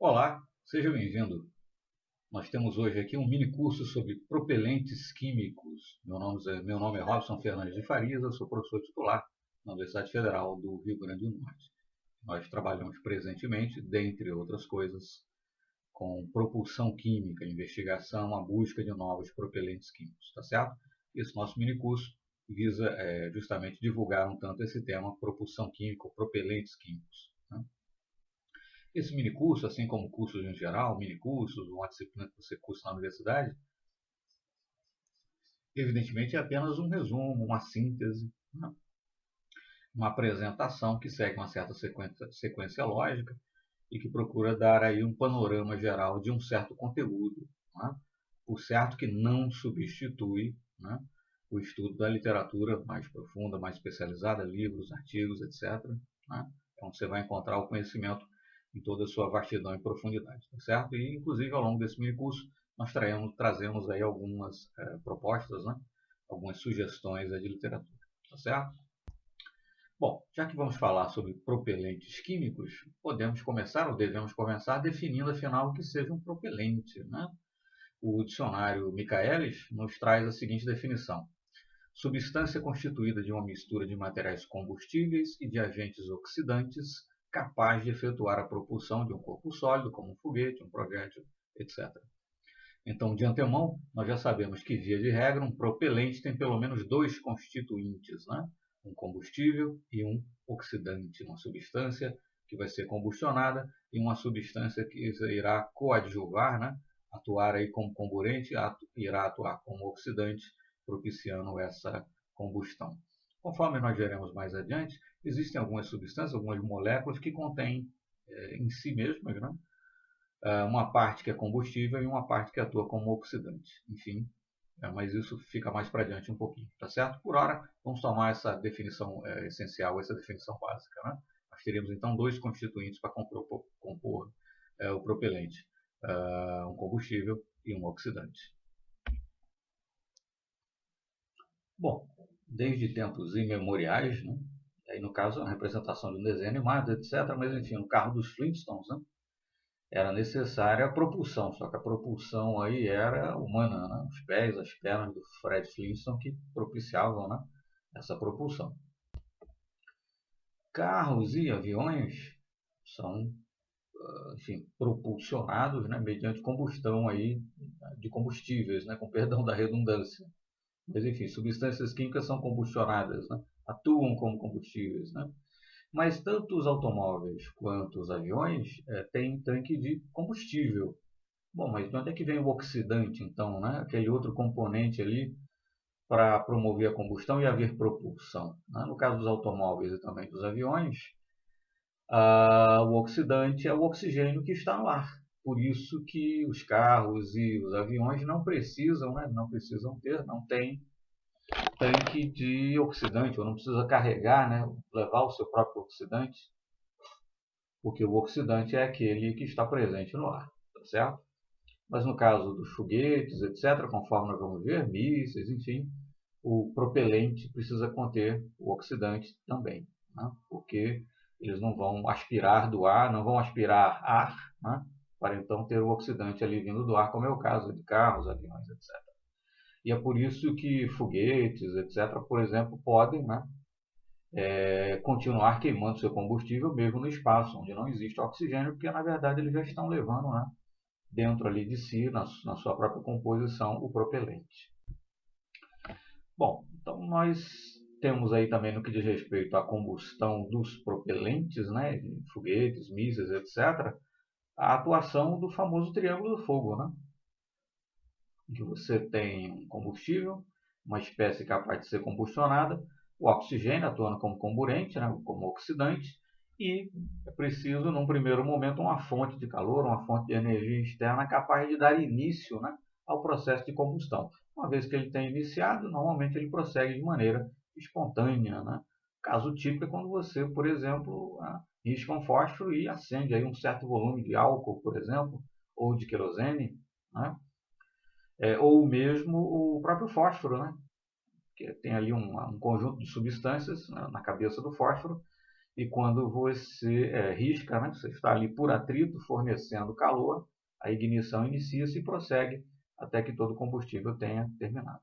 Olá, seja bem-vindo. Nós temos hoje aqui um mini curso sobre propelentes químicos. Meu nome é Robson Fernandes de Farias, eu sou professor titular na Universidade Federal do Rio Grande do Norte. Nós trabalhamos presentemente, dentre outras coisas, com propulsão química, investigação, a busca de novos propelentes químicos, tá certo? Esse nosso mini curso visa justamente divulgar um tanto esse tema, propulsão química, ou propelentes químicos, né? Esse minicurso, assim como cursos em geral, minicursos, uma disciplina que você cursa na universidade, evidentemente é apenas um resumo, uma síntese, né? Uma apresentação que segue uma certa sequência lógica e que procura dar aí um panorama geral de um certo conteúdo, né? Por certo que não substitui, né, o estudo da literatura mais profunda, mais especializada, livros, artigos, etc., né? Então você vai encontrar o conhecimento em toda a sua vastidão e profundidade, tá certo? E, inclusive, ao longo desse mini curso, nós trazemos aí algumas propostas, né? Algumas sugestões de literatura, tá certo? Bom, já que vamos falar sobre propelentes químicos, podemos começar, ou devemos começar, definindo, afinal, o que seja um propelente, né? O dicionário Michaelis nos traz a seguinte definição: substância constituída de uma mistura de materiais combustíveis e de agentes oxidantes capaz de efetuar a propulsão de um corpo sólido, como um foguete, um projétil, etc. Então, de antemão, nós já sabemos que, via de regra, um propelente tem pelo menos dois constituintes, né? Um combustível e um oxidante, uma substância que vai ser combustionada e uma substância que irá coadjuvar, né? Atuar aí como comburente, irá atuar como oxidante, propiciando essa combustão. Conforme nós veremos mais adiante, existem algumas substâncias, algumas moléculas que contêm em si mesmas, né, uma parte que é combustível e uma parte que atua como oxidante. Enfim, mas isso fica mais para adiante um pouquinho, tá certo? Por hora, vamos tomar essa definição essencial, essa definição básica, né? Nós teríamos então dois constituintes para compor o propelente, um combustível e um oxidante. Bom, desde tempos imemoriais, né? Aí no caso a representação de um desenho animado, etc., mas enfim, no carro dos Flintstones, né, era necessária a propulsão, só que a propulsão aí era humana, né? Os pés, as pernas do Fred Flintstone que propiciavam, né, essa propulsão. Carros e aviões são, enfim, propulsionados, né, mediante combustão aí de combustíveis, né, com perdão da redundância. Mas enfim, substâncias químicas são combustionadas, né, atuam como combustíveis, né? Mas tanto os automóveis quanto os aviões têm tanque de combustível. Bom, mas de onde é que vem o oxidante, então, né? Aquele outro componente ali para promover a combustão e haver propulsão, né? No caso dos automóveis e também dos aviões, o oxidante é o oxigênio que está no ar. Por isso que os carros e os aviões não precisam, né? Não tem tanque de oxidante, ou não precisa carregar, né? Levar o seu próprio oxidante, porque o oxidante é aquele que está presente no ar, tá certo? Mas no caso dos foguetes, etc., conforme nós vamos ver, mísseis, enfim, o propelente precisa conter o oxidante também, né? Porque eles não vão aspirar do ar, não vão aspirar ar, né, para então ter o oxidante ali vindo do ar, como é o caso de carros, aviões, etc. E é por isso que foguetes, etc., por exemplo, podem, né, continuar queimando seu combustível mesmo no espaço, onde não existe oxigênio, porque na verdade eles já estão levando, né, dentro ali de si, na sua própria composição, o propelente. Bom, então nós temos aí também no que diz respeito à combustão dos propelentes, né, de foguetes, mísseis, etc., a atuação do famoso triângulo do fogo, né, em que você tem um combustível, uma espécie capaz de ser combustionada, o oxigênio atuando como comburente, né, como oxidante, e é preciso, num primeiro momento, uma fonte de calor, uma fonte de energia externa capaz de dar início, né, ao processo de combustão. Uma vez que ele tem iniciado, normalmente ele prossegue de maneira espontânea, né? Caso típico é quando você, por exemplo, risca um fósforo e acende aí um certo volume de álcool, por exemplo, ou de querosene, né? Ou mesmo o próprio fósforo, né? Que tem ali um conjunto de substâncias, né, na cabeça do fósforo, e quando você risca, né, você está ali por atrito, fornecendo calor, a ignição inicia-se e prossegue até que todo o combustível tenha terminado.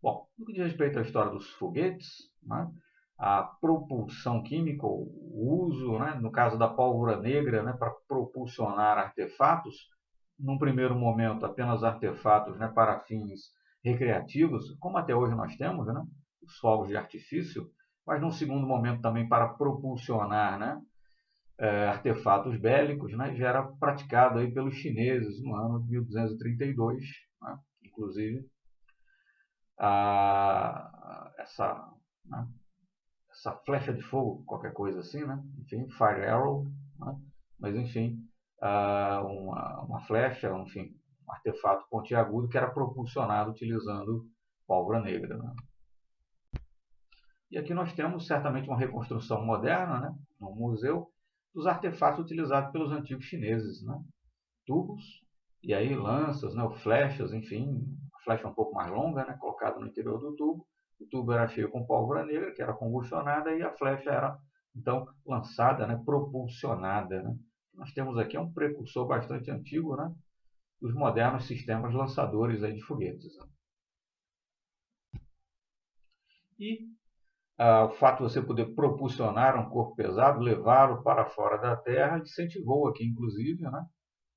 Bom, no que diz respeito à história dos foguetes, né, a propulsão química, o uso, né, no caso da pólvora negra, né, para propulsionar artefatos, num primeiro momento apenas artefatos, né, para fins recreativos, como até hoje nós temos, né, os fogos de artifício, mas num segundo momento também para propulsionar, né, artefatos bélicos, né, já era praticado aí pelos chineses no ano de 1232, né, inclusive essa, né, essa flecha de fogo, qualquer coisa assim, né? Enfim, fire arrow, né? Mas enfim, uma flecha, enfim, um artefato pontiagudo que era propulsionado utilizando pólvora negra, né? E aqui nós temos certamente uma reconstrução moderna, né, no museu, dos artefatos utilizados pelos antigos chineses, né? Tubos, e aí lanças, né, ou flechas, enfim, flecha um pouco mais longa, né, colocada no interior do tubo. O tubo era cheio com pólvora negra, que era combustionada, e a flecha era, então, lançada, né, propulsionada. Né. Nós temos aqui um precursor bastante antigo, né, dos modernos sistemas lançadores aí de foguetes. Né. E o fato de você poder propulsionar um corpo pesado, levá-lo para fora da Terra, incentivou aqui, inclusive, né,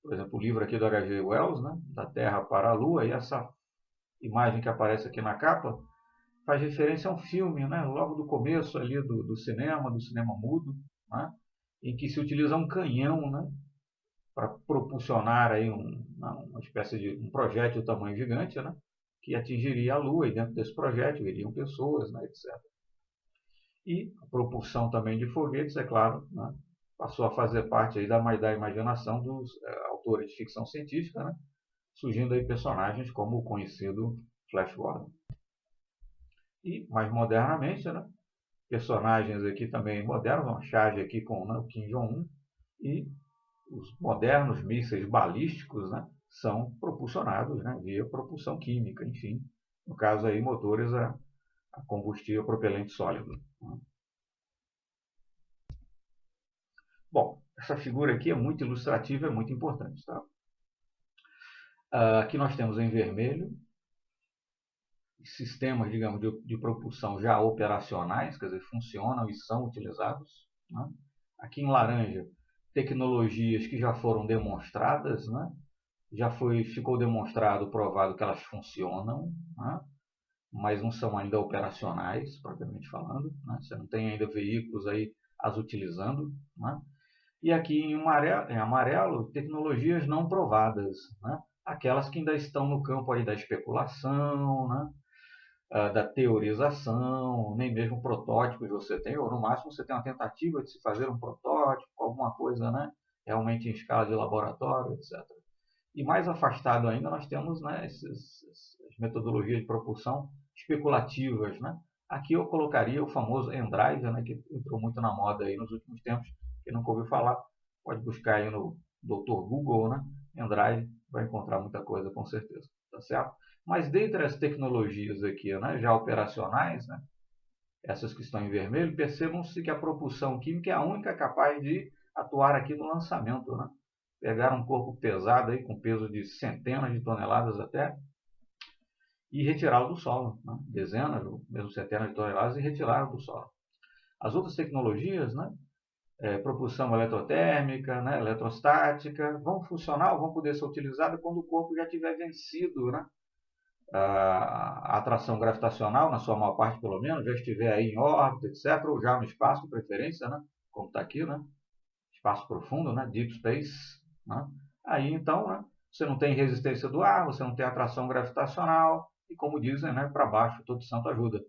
por exemplo, o livro aqui do H.G. Wells, né, da Terra para a Lua, e essa imagem que aparece aqui na capa faz referência a um filme, né, logo do começo ali do cinema mudo, né, em que se utiliza um canhão, né, para propulsionar aí uma espécie de um projétil tamanho gigante, né, que atingiria a Lua, e dentro desse projétil iriam pessoas, né, etc. E a propulsão também de foguetes, é claro, né, passou a fazer parte aí da imaginação dos autores de ficção científica, né, surgindo aí personagens como o conhecido Flash Gordon. E, mais modernamente, né, personagens aqui também modernos, uma charge aqui com, né, o Kim Jong-un, e os modernos mísseis balísticos, né, são propulsionados, né, via propulsão química, enfim, no caso aí motores a combustível propelente sólido. Né. Bom, essa figura aqui é muito ilustrativa, é muito importante. Tá? Aqui nós temos em vermelho sistemas, digamos, de propulsão já operacionais, quer dizer, funcionam e são utilizados. Né? Aqui em laranja, tecnologias que já foram demonstradas, né? Ficou demonstrado, provado que elas funcionam, né? Mas não são ainda operacionais, propriamente falando. Né? Você não tem ainda veículos aí as utilizando. Né? E aqui em amarelo, tecnologias não provadas, né? Aquelas que ainda estão no campo aí da especulação, né? Da teorização, nem mesmo protótipos você tem, ou no máximo você tem uma tentativa de se fazer um protótipo, alguma coisa, né, realmente em escala de laboratório, etc. E mais afastado ainda nós temos, né, as metodologias de propulsão especulativas. Né. Aqui eu colocaria o famoso Endrive, né, que entrou muito na moda aí nos últimos tempos, quem nunca ouviu falar, pode buscar aí no Dr. Google, né, Endrive, vai encontrar muita coisa com certeza, tá certo? Mas dentre as tecnologias aqui, né, já operacionais, né, essas que estão em vermelho, percebam-se que a propulsão química é a única capaz de atuar aqui no lançamento. Né? Pegar um corpo pesado, aí, com peso de centenas de toneladas até, e retirá-lo do solo. Né? Dezenas, ou mesmo centenas de toneladas, e retirá-lo do solo. As outras tecnologias, né, propulsão eletrotérmica, né, eletrostática, vão funcionar ou vão poder ser utilizadas quando o corpo já tiver vencido, né, a atração gravitacional, na sua maior parte pelo menos, já estiver aí em órbita, etc., ou já no espaço, de preferência, né? Como está aqui, né? Espaço profundo, né? Deep Space. Né? Aí, então, né? Você não tem resistência do ar, você não tem atração gravitacional, e como dizem, né? Para baixo todo santo ajuda.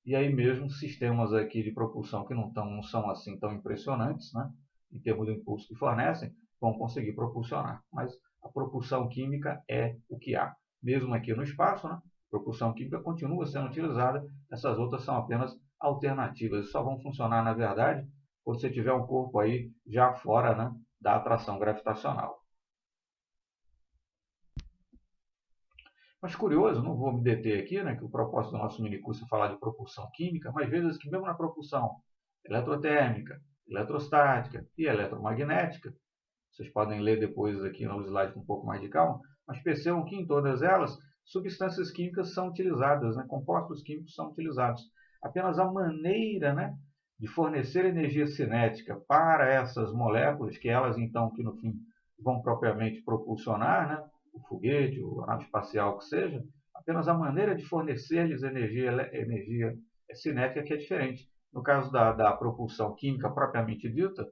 E aí mesmo sistemas aqui de propulsão que não são assim tão impressionantes, né? Em termos do impulso que fornecem, vão conseguir propulsionar. Mas a propulsão química é o que há. Mesmo aqui no espaço, né? A propulsão química continua sendo utilizada, essas outras são apenas alternativas, só vão funcionar, na verdade, quando você tiver um corpo aí já fora, né, da atração gravitacional. Mas curioso, não vou me deter aqui, né, que o propósito do nosso minicurso é falar de propulsão química, mas veja que mesmo na propulsão eletrotérmica, eletrostática e eletromagnética, vocês podem ler depois aqui no slide com um pouco mais de calma, mas percebam que em todas elas, substâncias químicas são utilizadas, né, compostos químicos são utilizados. Apenas a maneira, né, de fornecer energia cinética para essas moléculas, que elas então, que no fim vão propriamente propulsionar, né, o foguete, a nave espacial que seja, apenas a maneira de fornecer-lhes energia cinética que é diferente. No caso da propulsão química propriamente dita,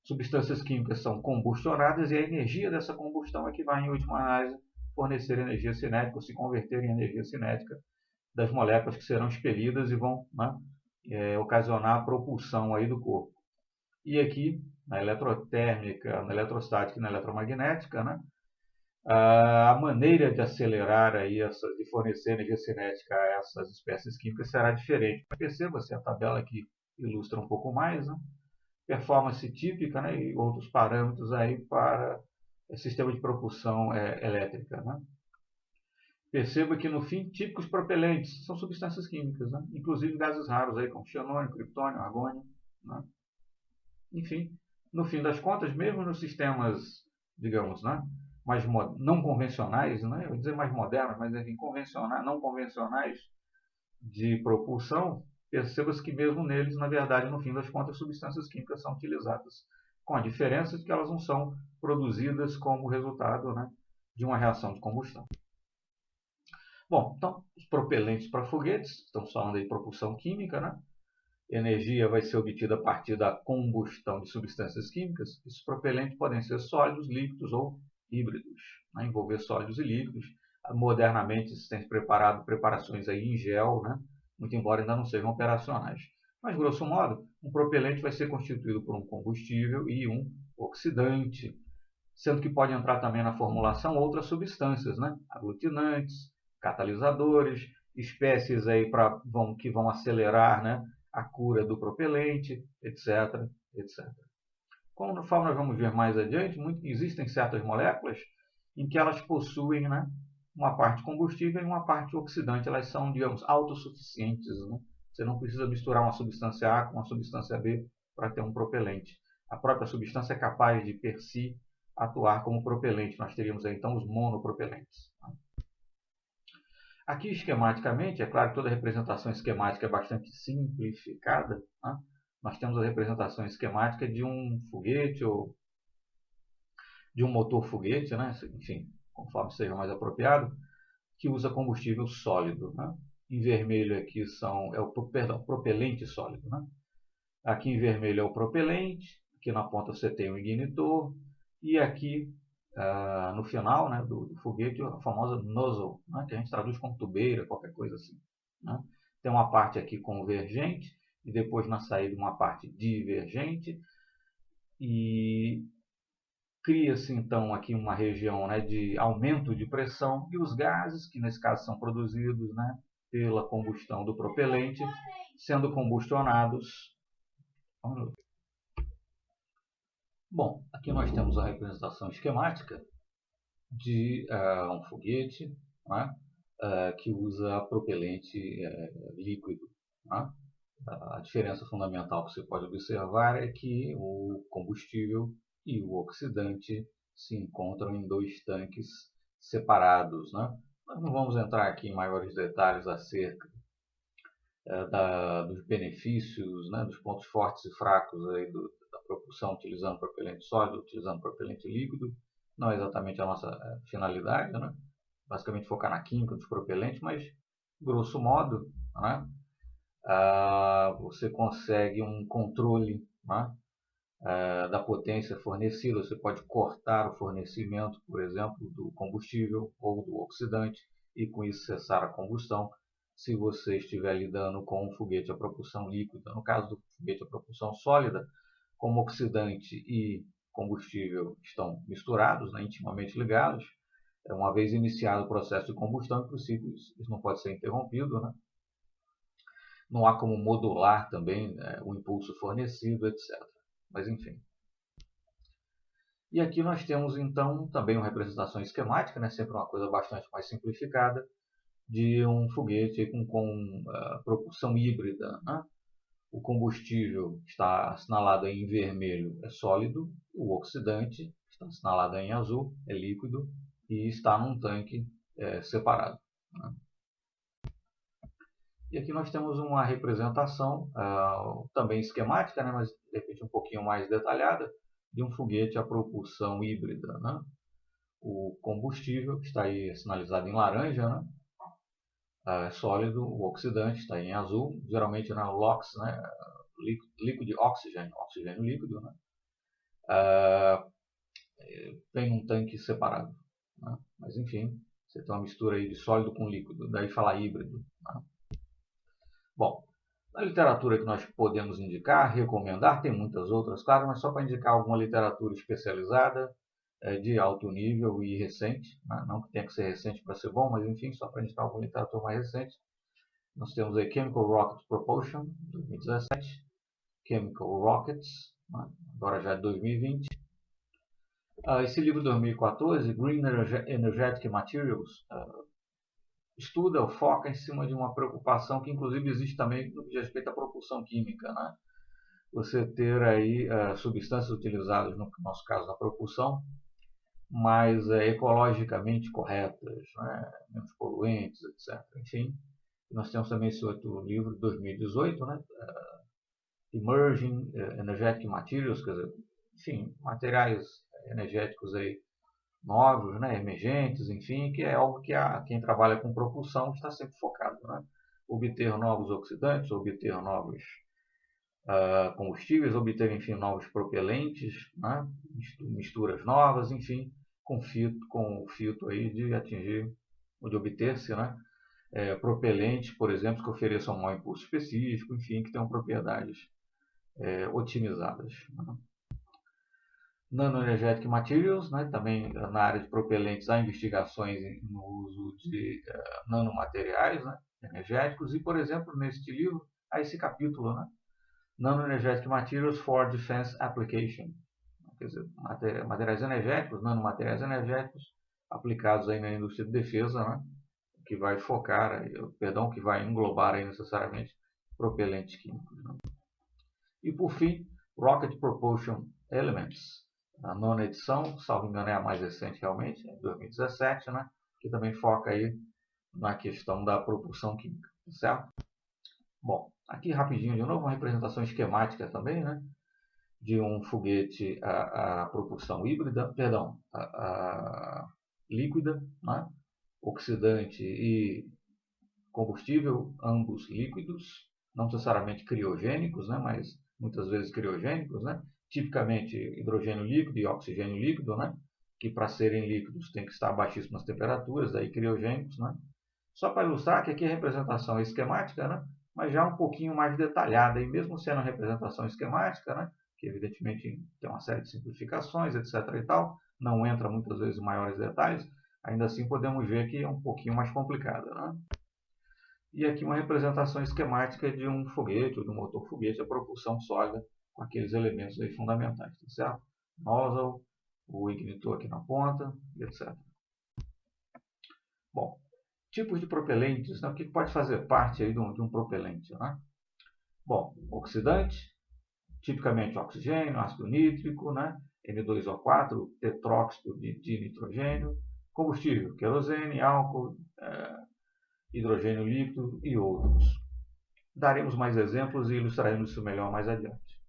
substâncias químicas são combustionadas e a energia dessa combustão é que vai, em última análise, fornecer energia cinética ou se converter em energia cinética das moléculas que serão expelidas e vão, né, ocasionar a propulsão aí do corpo. E aqui, na eletrotérmica, na eletrostática e na eletromagnética, né, a maneira de acelerar aí de fornecer energia cinética a essas espécies químicas será diferente. Perceba-se a tabela aqui ilustra um pouco mais, né? Performance típica, né, e outros parâmetros aí para sistema de propulsão elétrica. Né? Perceba que, no fim, típicos propelentes são substâncias químicas, né? Inclusive gases raros, aí, como xenônio, criptônio, argônio. Né? Enfim, no fim das contas, mesmo nos sistemas, digamos, né, mais não convencionais, né, eu vou dizer mais modernos, mas enfim, não convencionais de propulsão, perceba-se que mesmo neles, na verdade, no fim das contas, substâncias químicas são utilizadas, com a diferença de que elas não são produzidas como resultado, né, de uma reação de combustão. Bom, então, os propelentes para foguetes, estamos falando aí de propulsão química, né? Energia vai ser obtida a partir da combustão de substâncias químicas. Esses propelentes podem ser sólidos, líquidos ou híbridos, né? Envolver sólidos e líquidos. Modernamente se tem preparado preparações aí em gel, né? Muito embora ainda não sejam operacionais. Mas, grosso modo, um propelente vai ser constituído por um combustível e um oxidante, sendo que pode entrar também na formulação outras substâncias, né? Aglutinantes, catalisadores, espécies aí que vão acelerar, né, a cura do propelente, etc, etc. Conforme nós vamos ver mais adiante, existem certas moléculas em que elas possuem, né, uma parte combustível e uma parte oxidante. Elas são, digamos, autossuficientes. Né? Você não precisa misturar uma substância A com uma substância B para ter um propelente. A própria substância é capaz de, per si, atuar como propelente. Nós teríamos aí, então, os monopropelentes. Aqui, esquematicamente, é claro que toda representação esquemática é bastante simplificada. Né? Nós temos a representação esquemática de um foguete ou de um motor foguete, né? Enfim, conforme seja mais apropriado, que usa combustível sólido. Né? Em vermelho aqui propelente sólido. Né? Aqui em vermelho é o propelente, aqui na ponta você tem o ignitor, e aqui no final, né, do foguete, a famosa nozzle, né, que a gente traduz como tubeira, qualquer coisa assim. Né? Tem uma parte aqui convergente, e depois na saída uma parte divergente, e cria-se então aqui uma região, né, de aumento de pressão, e os gases, que nesse caso são produzidos, né, pela combustão do propelente, sendo combustionados. Bom, aqui nós temos a representação esquemática de um foguete, né, que usa propelente líquido. Né? A diferença fundamental que você pode observar é que o combustível e o oxidante se encontram em dois tanques separados. Né? Nós não vamos entrar aqui em maiores detalhes acerca dos benefícios, né, dos pontos fortes e fracos aí da propulsão utilizando propelente sólido, utilizando propelente líquido. Não é exatamente a nossa finalidade, né? Basicamente focar na química dos propelentes, mas, grosso modo, né, você consegue um controle, né, da potência fornecida. Você pode cortar o fornecimento, por exemplo, do combustível ou do oxidante e com isso cessar a combustão se você estiver lidando com um foguete a propulsão líquida. No caso do foguete a propulsão sólida, como oxidante e combustível estão misturados, né, intimamente ligados, uma vez iniciado o processo de combustão, em princípio, isso não pode ser interrompido. Né? Não há como modular também o impulso fornecido, etc. Mas, enfim. E aqui nós temos então também uma representação esquemática, né, sempre uma coisa bastante mais simplificada, de um foguete com propulsão híbrida, né? O combustível está assinalado em vermelho, é sólido, o oxidante está assinalado em azul, é líquido e está num tanque separado, né? E aqui nós temos uma representação também esquemática, né, mas de repente um pouquinho mais detalhada, de um foguete a propulsão híbrida, né? O combustível está aí sinalizado em laranja, né? Sólido, o oxidante está em azul, geralmente na LOX, né? Liquid oxygen, oxigênio líquido, né? Vem num tanque separado, né? Mas enfim, você tem uma mistura aí de sólido com líquido, daí falar híbrido, né? Bom, na literatura que nós podemos indicar, recomendar, tem muitas outras, claro, mas só para indicar alguma literatura especializada, de alto nível e recente, né? Não que tenha que ser recente para ser bom, mas enfim, só para indicar alguma literatura mais recente. Nós temos aí Chemical Rocket Propulsion, 2017, Chemical Rockets, né? Agora já é 2020. Esse livro de 2014, Green Energetic Materials, estuda ou foca em cima de uma preocupação que inclusive existe também no que diz respeito à propulsão química, né? Você ter aí substâncias utilizadas, no nosso caso, na propulsão, mais ecologicamente corretas, né? Menos poluentes, etc. Enfim, nós temos também esse outro livro de 2018, né? Emerging Energetic Materials, quer dizer, enfim, materiais energéticos aí novos, né? Emergentes, enfim, que é algo que quem trabalha com propulsão está sempre focado, né? Obter novos oxidantes, obter novos combustíveis, obter, enfim, novos propelentes, né? Misturas novas, enfim, com o filtro aí de atingir, ou de obter-se, né? Propelentes, por exemplo, que ofereçam um mau impulso específico, enfim, que tenham propriedades otimizadas, né? Nanoenergetic Materials, né? Também na área de propelentes há investigações no uso de nanomateriais, né? Energéticos, e, por exemplo, neste livro há esse capítulo, né? Nanoenergetic Materials for Defense Application, quer dizer, materiais energéticos, nanomateriais energéticos aplicados aí na indústria de defesa, né? Que vai focar, que vai englobar aí necessariamente propelentes químicos, né? E por fim, Rocket Propulsion Elements, a nona edição, salvo engano é a mais recente realmente, é 2017, né? Que também foca aí na questão da propulsão química, certo? Bom, aqui rapidinho de novo, uma representação esquemática também, né? De um foguete a propulsão híbrida, líquida, né? Oxidante e combustível, ambos líquidos, não necessariamente criogênicos, né? Mas muitas vezes criogênicos, né? Tipicamente hidrogênio líquido e oxigênio líquido, né? Que para serem líquidos tem que estar a baixíssimas temperaturas, daí criogênicos, né? Só para ilustrar que aqui a representação é esquemática, né? Mas já um pouquinho mais detalhada, e mesmo sendo a representação esquemática, né? Que evidentemente tem uma série de simplificações, etc. e tal, não entra muitas vezes em maiores detalhes, ainda assim podemos ver que é um pouquinho mais complicada, né? E aqui uma representação esquemática de um foguete ou de um motor foguete a propulsão sólida com aqueles elementos aí fundamentais, tá certo? Nozzle, o ignitor aqui na ponta, etc. Bom, tipos de propelentes, né? O que pode fazer parte aí de um propelente, né? Bom, oxidante, tipicamente oxigênio, ácido nítrico, né? N2O4, tetróxido de nitrogênio, combustível, querosene, álcool, hidrogênio líquido e outros. Daremos mais exemplos e ilustraremos isso melhor mais adiante.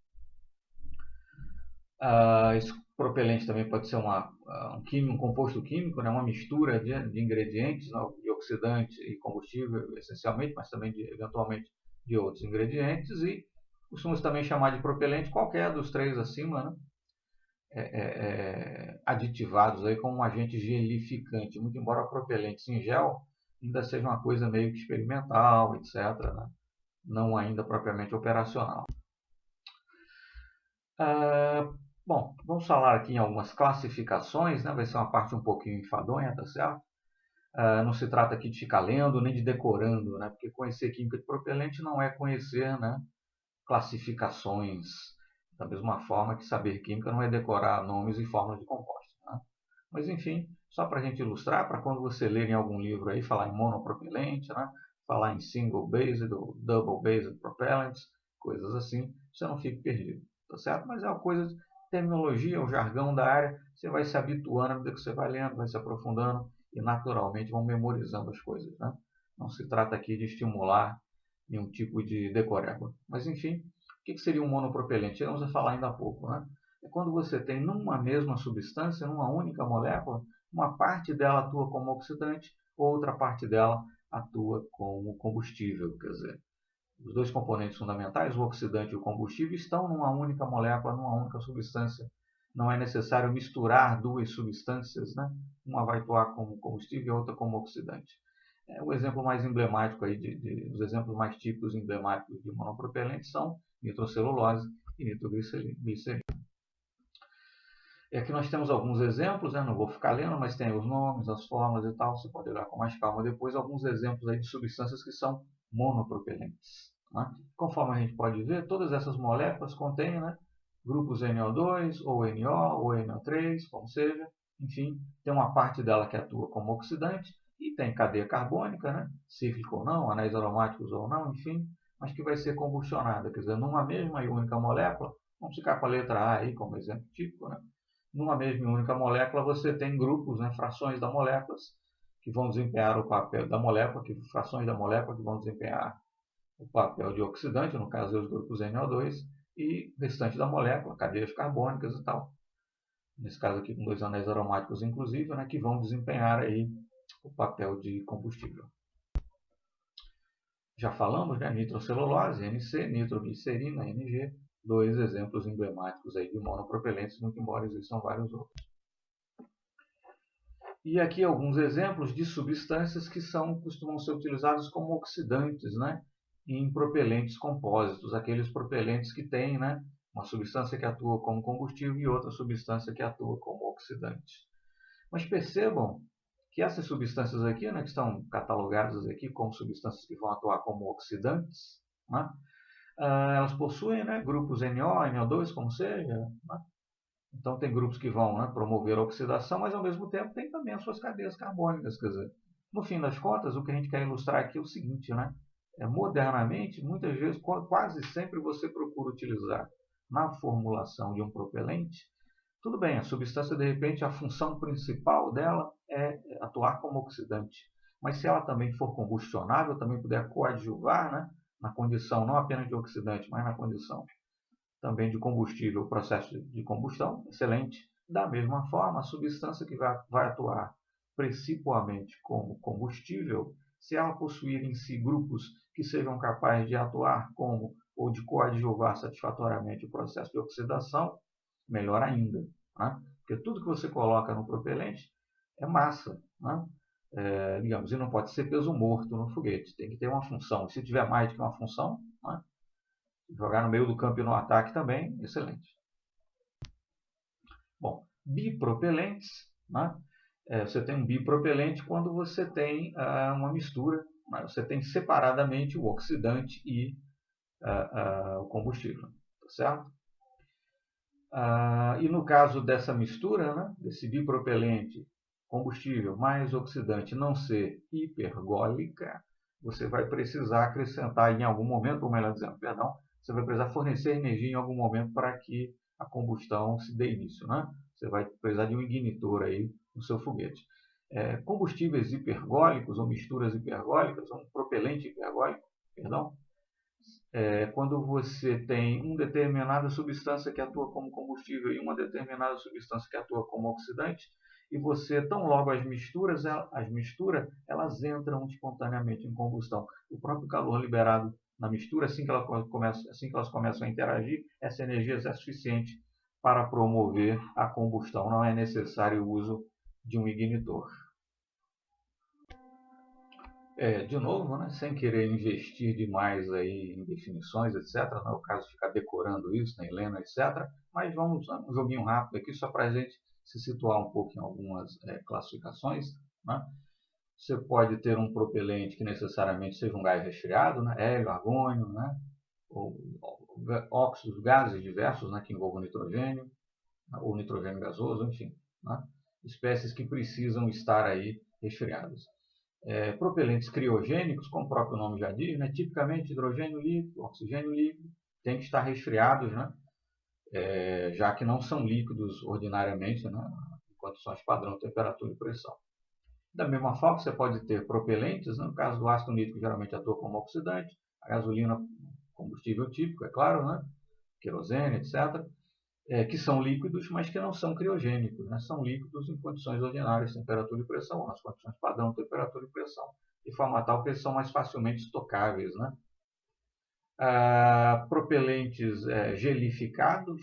Esse propelente também pode ser um composto químico, né? Uma mistura de ingredientes, né? De oxidante e combustível, essencialmente, mas também eventualmente de outros ingredientes, e costumamos também chamar de propelente qualquer dos três acima, né? Aditivados aí como um agente gelificante, muito embora propelentes em gel ainda seja uma coisa meio que experimental, etc., né? Não ainda propriamente operacional. Bom, vamos falar aqui em algumas classificações, né? Vai ser uma parte um pouquinho enfadonha, tá certo? Não se trata aqui de ficar lendo nem de decorando, né? Porque conhecer química de propelente não é conhecer, né, classificações Da mesma forma que saber química não é decorar nomes e fórmulas de compostos. Né? Mas, enfim, só para a gente ilustrar, para quando você ler em algum livro aí, falar em monopropelente, né? Falar em single-based ou double-based propellants, coisas assim, você não fique perdido, tá certo? Mas é uma coisa, terminologia, o jargão da área, você vai se habituando à medida que você vai lendo, vai se aprofundando e naturalmente vão memorizando as coisas, né? Não se trata aqui de estimular nenhum tipo de decoreba. Mas, enfim, o que seria um monopropelente? Chegamos a falar ainda há pouco, né? É quando você tem numa mesma substância, numa única molécula, uma parte dela atua como oxidante, outra parte dela atua como combustível. Quer dizer, os dois componentes fundamentais, o oxidante e o combustível, estão numa única molécula, numa única substância. Não é necessário misturar duas substâncias, né? Uma vai atuar como combustível e a outra como oxidante. O exemplo mais emblemático aí os exemplos mais típicos e emblemáticos de monopropelentes são nitrocelulose e nitroglicerina. E aqui nós temos alguns exemplos, né? Não vou ficar lendo, mas tem os nomes, as formas e tal. Você pode olhar com mais calma depois alguns exemplos aí de substâncias que são monopropelentes. Né? Conforme a gente pode ver, todas essas moléculas contêm, né, grupos NO2, ou NO, ou NO3, como seja. Enfim, tem uma parte dela que atua como oxidante e tem cadeia carbônica, né, cíclica ou não, anéis aromáticos ou não, enfim, mas que vai ser combustionada. Quer dizer, numa mesma e única molécula, vamos ficar com a letra A aí como exemplo típico, né? Numa mesma e única molécula, você tem grupos, né, frações da moléculas que vão desempenhar o papel da molécula, frações da molécula que vão desempenhar o papel de oxidante, no caso os grupos NO2, e o restante da molécula, cadeias carbônicas e tal. Nesse caso aqui com dois anéis aromáticos, inclusive, né, que vão desempenhar aí o papel de combustível. Já falamos, né, nitrocelulose, NC, nitroglicerina, NG, dois exemplos emblemáticos aí de monopropelentes, muito embora existam vários outros. E aqui alguns exemplos de substâncias que costumam ser utilizadas como oxidantes, né, em propelentes compósitos, aqueles propelentes que têm, né, uma substância que atua como combustível e outra substância que atua como oxidante. Mas percebam que essas substâncias aqui, né, que estão catalogadas aqui como substâncias que vão atuar como oxidantes, né, elas possuem, né, grupos NO, NO2, como seja, né? Então, tem grupos que vão, né, promover a oxidação, mas ao mesmo tempo tem também as suas cadeias carbônicas. Quer dizer, no fim das contas, o que a gente quer ilustrar aqui é o seguinte, né? Modernamente, muitas vezes, quase sempre você procura utilizar na formulação de um propelente. Tudo bem, a substância, de repente, a função principal dela é atuar como oxidante. Mas se ela também for combustionável, também puder coadjuvar, né, na condição não apenas de oxidante, mas na condição também de combustível, processo de combustão, excelente. Da mesma forma, a substância que vai atuar principalmente como combustível, se ela possuir em si grupos que sejam capazes de atuar como ou de coadjuvar satisfatoriamente o processo de oxidação, melhor ainda. Né? Porque tudo que você coloca no propelente é massa, né? Digamos, e não pode ser peso morto no foguete, tem que ter uma função. E se tiver mais do que uma função, né, jogar no meio do campo e no ataque também, excelente. Bom, bipropelentes, né? Você tem um bipropelente quando você tem uma mistura, né? Você tem separadamente o oxidante e o combustível, tá certo? E no caso dessa mistura, né, desse bipropelente, combustível mais oxidante não ser hipergólica, você vai precisar acrescentar em algum momento, ou melhor dizendo, perdão, você vai precisar fornecer energia em algum momento para que a combustão se dê início, né? Você vai precisar de um ignitor aí no seu foguete. Combustíveis hipergólicos ou misturas hipergólicas, um propelente hipergólico, perdão, quando você tem uma determinada substância que atua como combustível e uma determinada substância que atua como oxidante, e você, tão logo as misturas elas entram espontaneamente em combustão. O próprio calor liberado na mistura, assim que elas começam a interagir, essa energia é suficiente para promover a combustão. Não é necessário o uso de um ignitor. De novo, né, sem querer investir demais aí em definições, etc. Não é o caso de ficar decorando isso, nem lendo, etc. Mas vamos um joguinho rápido aqui, só para a gente se situar um pouco em algumas classificações. Né? Você pode ter um propelente que necessariamente seja um gás resfriado, né? Hélio, argônio, né? ou óxidos, gases diversos, né, que envolvam nitrogênio, ou nitrogênio gasoso, enfim, né, espécies que precisam estar aí resfriadas. Propelentes criogênicos, como o próprio nome já diz, né, tipicamente hidrogênio líquido, oxigênio líquido, tem que estar resfriados, né, já que não são líquidos ordinariamente, né, em condições padrão, temperatura e pressão. Da mesma forma, você pode ter propelentes, né, no caso do ácido nítrico geralmente atua como oxidante, a gasolina, combustível típico, é claro, né, querosene, etc., que são líquidos, mas que não são criogênicos, né? São líquidos em condições ordinárias, temperatura e pressão, ou nas condições padrão, temperatura e pressão, de forma tal que eles são mais facilmente estocáveis, né? Propelentes gelificados,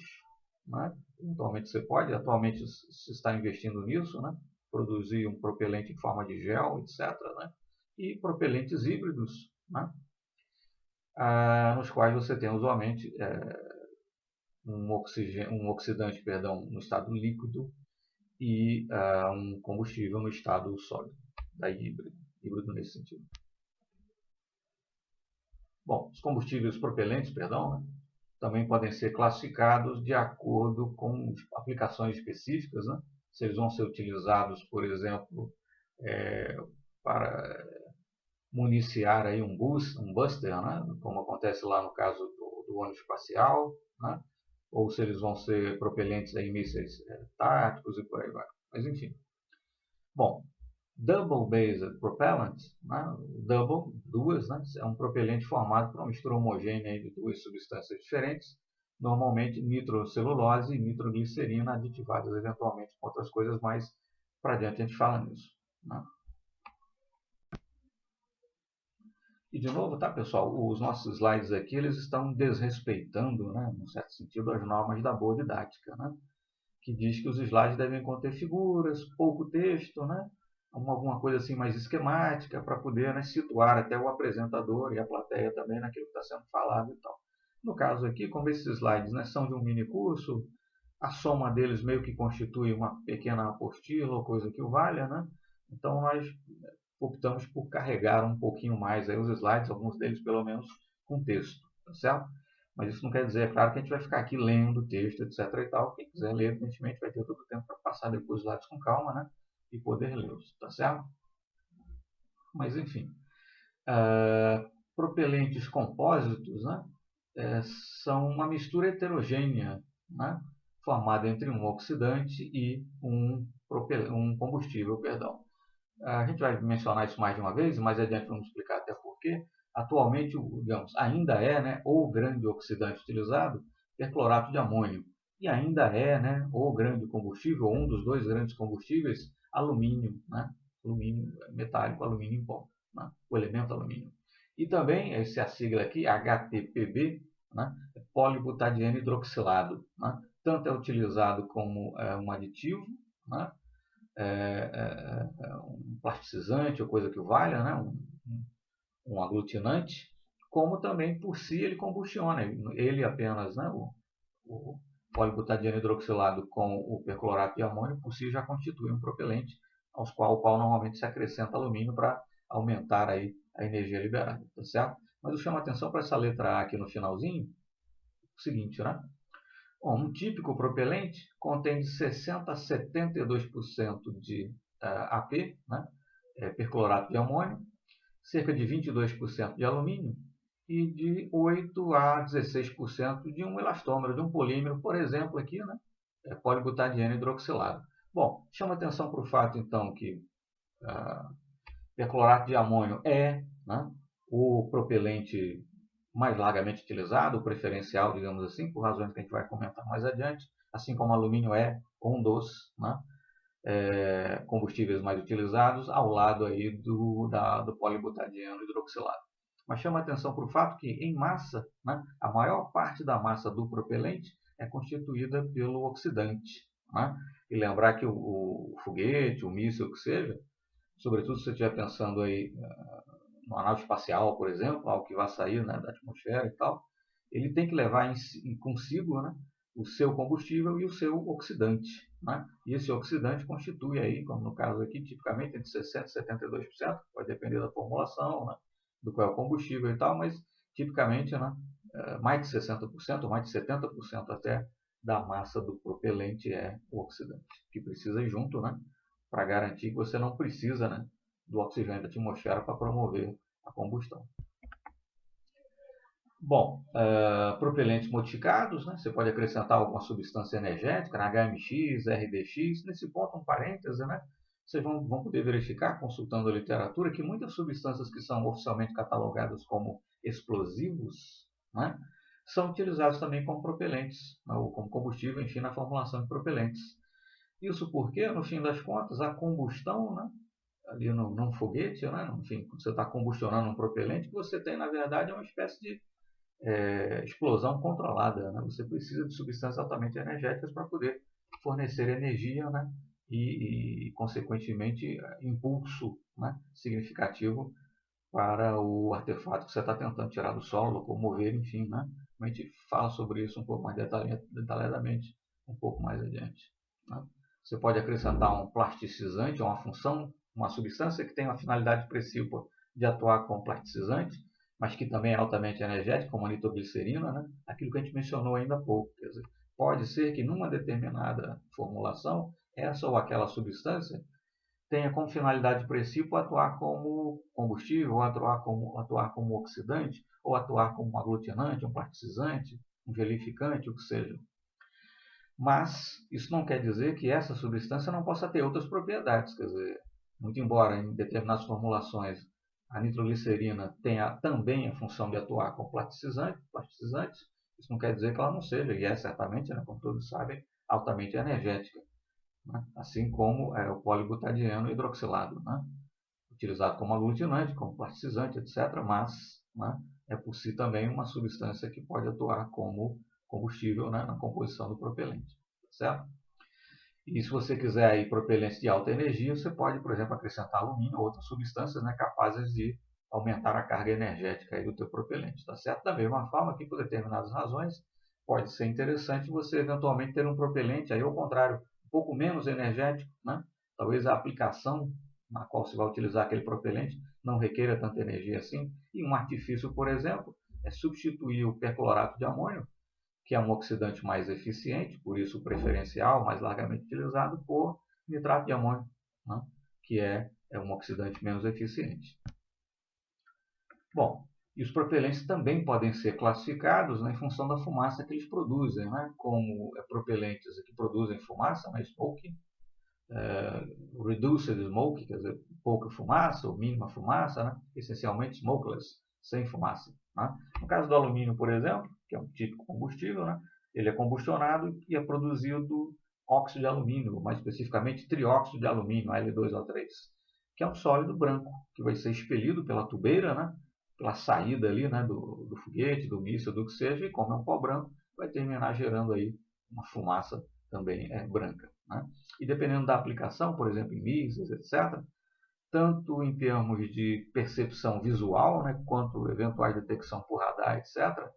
né? Eventualmente você pode, atualmente se está investindo nisso, né? Produzir um propelente em forma de gel, etc., né? E propelentes híbridos, né? Nos quais você tem usualmente um oxidante, no estado líquido e um combustível no estado sólido, daí híbrido nesse sentido. Bom, os combustíveis propelentes, né, também podem ser classificados de acordo com aplicações específicas, né? Se eles vão ser utilizados, por exemplo, para municiar aí um buster, né? Como acontece lá no caso do ônibus espacial, né? Ou se eles vão ser propelentes em mísseis táticos e por aí vai. Mas enfim. Bom, Double Based Propellant, né? Double, duas, né? É um propelente formado por uma mistura homogênea de duas substâncias diferentes, normalmente nitrocelulose e nitroglicerina aditivadas eventualmente com outras coisas, mas para adiante a gente fala nisso. Né? E de novo, tá, pessoal, os nossos slides aqui, eles estão desrespeitando, né, num certo sentido, as normas da boa didática, né, que diz que os slides devem conter figuras, pouco texto, né, alguma coisa assim mais esquemática para poder, né, situar até o apresentador e a plateia também naquilo que está sendo falado e tal. No caso aqui, como esses slides, né, são de um mini curso, a soma deles meio que constitui uma pequena apostila ou coisa que o valha, né? Então nós optamos por carregar um pouquinho mais aí os slides, alguns deles pelo menos com texto, tá certo? Mas isso não quer dizer, é claro, que a gente vai ficar aqui lendo o texto, etc. e tal. Quem quiser ler, evidentemente, vai ter todo o tempo para passar depois os slides com calma, né? E poder lê-los, tá certo? Mas, enfim. Propelentes compósitos, né? São uma mistura heterogênea, né? Formada entre um oxidante e um combustível, perdão. A gente vai mencionar isso mais de uma vez, mais adiante vamos explicar até porquê. Atualmente, digamos, ainda é, né, o grande oxidante utilizado, perclorato de amônio. E ainda é, né, o grande combustível, um dos dois grandes combustíveis, alumínio, né, alumínio metálico, alumínio em pó, né, o elemento alumínio. E também, essa é a sigla aqui, HTPB, né, polibutadieno hidroxilado. Né, tanto é utilizado como um aditivo, né, um plasticizante ou coisa que o valha, né? um aglutinante, como também por si ele combustiona. Ele apenas, né? o polibutadieno hidroxilado com o perclorato de amônio, por si já constitui um propelente, ao qual normalmente se acrescenta alumínio para aumentar aí a energia liberada, tá certo? Mas eu chamo a atenção para essa letra A aqui no finalzinho, o seguinte, né? Bom, um típico propelente contém de 60% a 72% de AP, né, perclorato de amônio, cerca de 22% de alumínio e de 8 a 16% de um elastômero, de um polímero, por exemplo, aqui, né, polibutadieno hidroxilado. Bom, chama atenção para o fato, então, que perclorato de amônio é, né, o propelente mais largamente utilizado, o preferencial, digamos assim, por razões que a gente vai comentar mais adiante, assim como alumínio é um dos, né, combustíveis mais utilizados, ao lado aí do polibutadieno hidroxilado. Mas chama atenção para o fato que, em massa, né, a maior parte da massa do propelente é constituída pelo oxidante. Né? E lembrar que o foguete, o míssil, o que seja, sobretudo se você estiver pensando aí numa nave espacial, por exemplo, algo que vai sair, né, da atmosfera e tal, ele tem que levar consigo, né, o seu combustível e o seu oxidante. Né? E esse oxidante constitui aí, como no caso aqui, tipicamente entre 60% e 72%, pode depender da formulação, né, do qual é o combustível e tal, mas tipicamente, né, mais de 60%, mais de 70% até da massa do propelente é o oxidante, que precisa ir junto, né, para garantir que você não precisa, né, do oxigênio da atmosfera para promover a combustão. Bom, propelentes modificados, né? Você pode acrescentar alguma substância energética, na HMX, RDX. Nesse ponto, um parêntese, né? Vocês vão poder verificar, consultando a literatura, que muitas substâncias que são oficialmente catalogadas como explosivos, né, são utilizadas também como propelentes, ou como combustível, enfim, na formulação de propelentes. Isso porque, no fim das contas, a combustão, né, ali num foguete, né, enfim, quando você está combustionando um propelente, você tem, na verdade, uma espécie de explosão controlada, né? Você precisa de substâncias altamente energéticas para poder fornecer energia, né? Consequentemente, impulso, né, significativo para o artefato que você está tentando tirar do solo, locomover, enfim, né? A gente fala sobre isso um pouco mais detalhadamente um pouco mais adiante, né? Você pode acrescentar um plasticizante, uma função, uma substância que tem uma finalidade principal de atuar como plasticizante, mas que também é altamente energético, como a nitroglicerina, né? Aquilo que a gente mencionou ainda há pouco. Quer dizer, pode ser que numa determinada formulação, essa ou aquela substância tenha como finalidade principal atuar como combustível, ou atuar como oxidante, ou atuar como um aglutinante, um plasticizante, um gelificante, o que seja. Mas isso não quer dizer que essa substância não possa ter outras propriedades. Quer dizer, muito embora em determinadas formulações a nitroglicerina tenha também a função de atuar como plasticizante, isso não quer dizer que ela não seja, e é certamente, né, como todos sabem, altamente energética, né? Assim como o polibutadieno hidroxilado, né, utilizado como aglutinante, como plasticizante, etc., mas, né, é por si também uma substância que pode atuar como combustível, né, na composição do propelente, certo? E se você quiser aí propelentes de alta energia, você pode, por exemplo, acrescentar alumínio ou outras substâncias, né, capazes de aumentar a carga energética aí do teu propelente, tá certo? Da mesma forma que, por determinadas razões, pode ser interessante você eventualmente ter um propelente aí ao contrário, um pouco menos energético, né? Talvez a aplicação na qual se vai utilizar aquele propelente não requeira tanta energia assim. E um artifício, por exemplo, é substituir o perclorato de amônio, que é um oxidante mais eficiente, por isso preferencial, mais largamente utilizado, por nitrato de amônio, né, que é um oxidante menos eficiente. Bom, e os propelentes também podem ser classificados, né, em função da fumaça que eles produzem, né, como propelentes que produzem fumaça, né, smoke, reduced smoke, quer dizer, pouca fumaça ou mínima fumaça, né, essencialmente smokeless, sem fumaça, né. No caso do alumínio, por exemplo, que é um típico combustível, né, ele é combustionado e é produzido óxido de alumínio, mais especificamente trióxido de alumínio, Al2O3, que é um sólido branco, que vai ser expelido pela tubeira, né, pela saída ali, né, do foguete, do míssil, do que seja, e como é um pó branco, vai terminar gerando aí uma fumaça também branca, né? E dependendo da aplicação, por exemplo, em mísseis, etc., tanto em termos de percepção visual, né, quanto eventuais detecção por radar, etc.,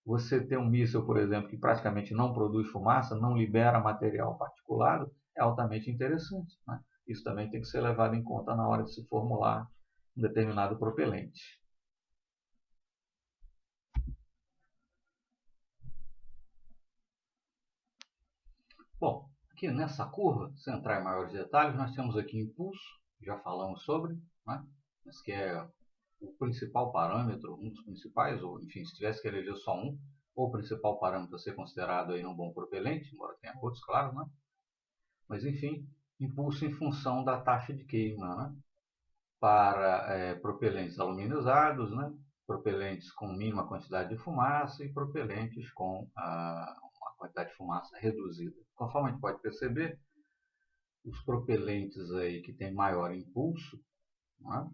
você ter um míssil, por exemplo, que praticamente não produz fumaça, não libera material particulado, é altamente interessante, né? Isso também tem que ser levado em conta na hora de se formular um determinado propelente. Bom, aqui nessa curva, sem entrar em maiores detalhes, nós temos aqui impulso, já falamos sobre, né? Mas que é o principal parâmetro, um dos principais, ou enfim, se tivesse que eleger só um, ou o principal parâmetro a ser considerado aí num bom propelente, embora tenha outros, claro, né? Mas enfim, impulso em função da taxa de queima, né? Para propelentes aluminizados, né? Propelentes com mínima quantidade de fumaça e propelentes com uma quantidade de fumaça reduzida. Conforme a gente pode perceber, os propelentes aí que têm maior impulso, né,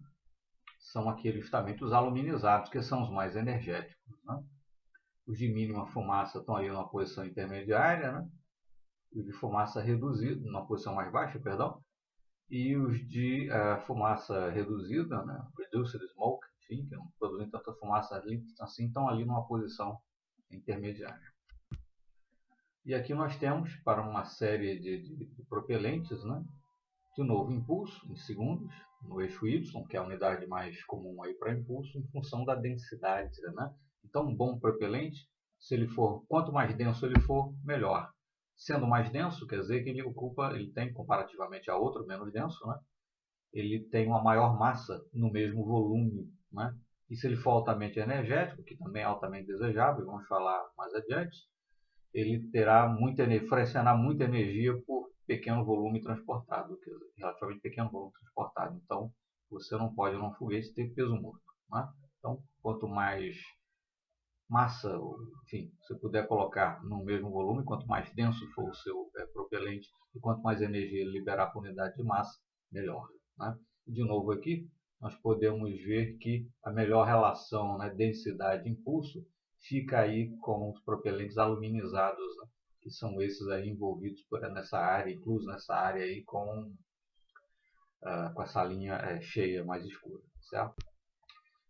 são aqueles justamente os aluminizados, que são os mais energéticos, né? Os de mínima fumaça estão ali numa posição intermediária, né? Os de fumaça reduzida, numa posição mais baixa, perdão, e os de fumaça reduzida, né? Reduced smoke, enfim, que não produzem tanta fumaça assim, estão ali numa posição intermediária. E aqui nós temos, para uma série de propelentes, né, de novo impulso em segundos, no eixo Y, que é a unidade mais comum para impulso, em função da densidade, né, Então, um bom propelente, quanto mais denso ele for, melhor. Sendo mais denso, quer dizer que ele tem, comparativamente a outro menos denso, né? Ele tem uma maior massa no mesmo volume, né? E se ele for altamente energético, que também é altamente desejável, vamos falar mais adiante, ele terá fracionar muita energia por pequeno volume transportado, relativamente pequeno volume transportado. Então, você não pode, num foguete, ter peso morto, né? Então, quanto mais massa, enfim, você puder colocar no mesmo volume, quanto mais denso for o seu propelente e quanto mais energia ele liberar por unidade de massa, melhor, né? De novo aqui, nós podemos ver que a melhor relação, né, densidade-impulso fica aí com os propelentes aluminizados, né, que são esses aí envolvidos nessa área, incluso nessa área aí com essa linha cheia, mais escura, certo?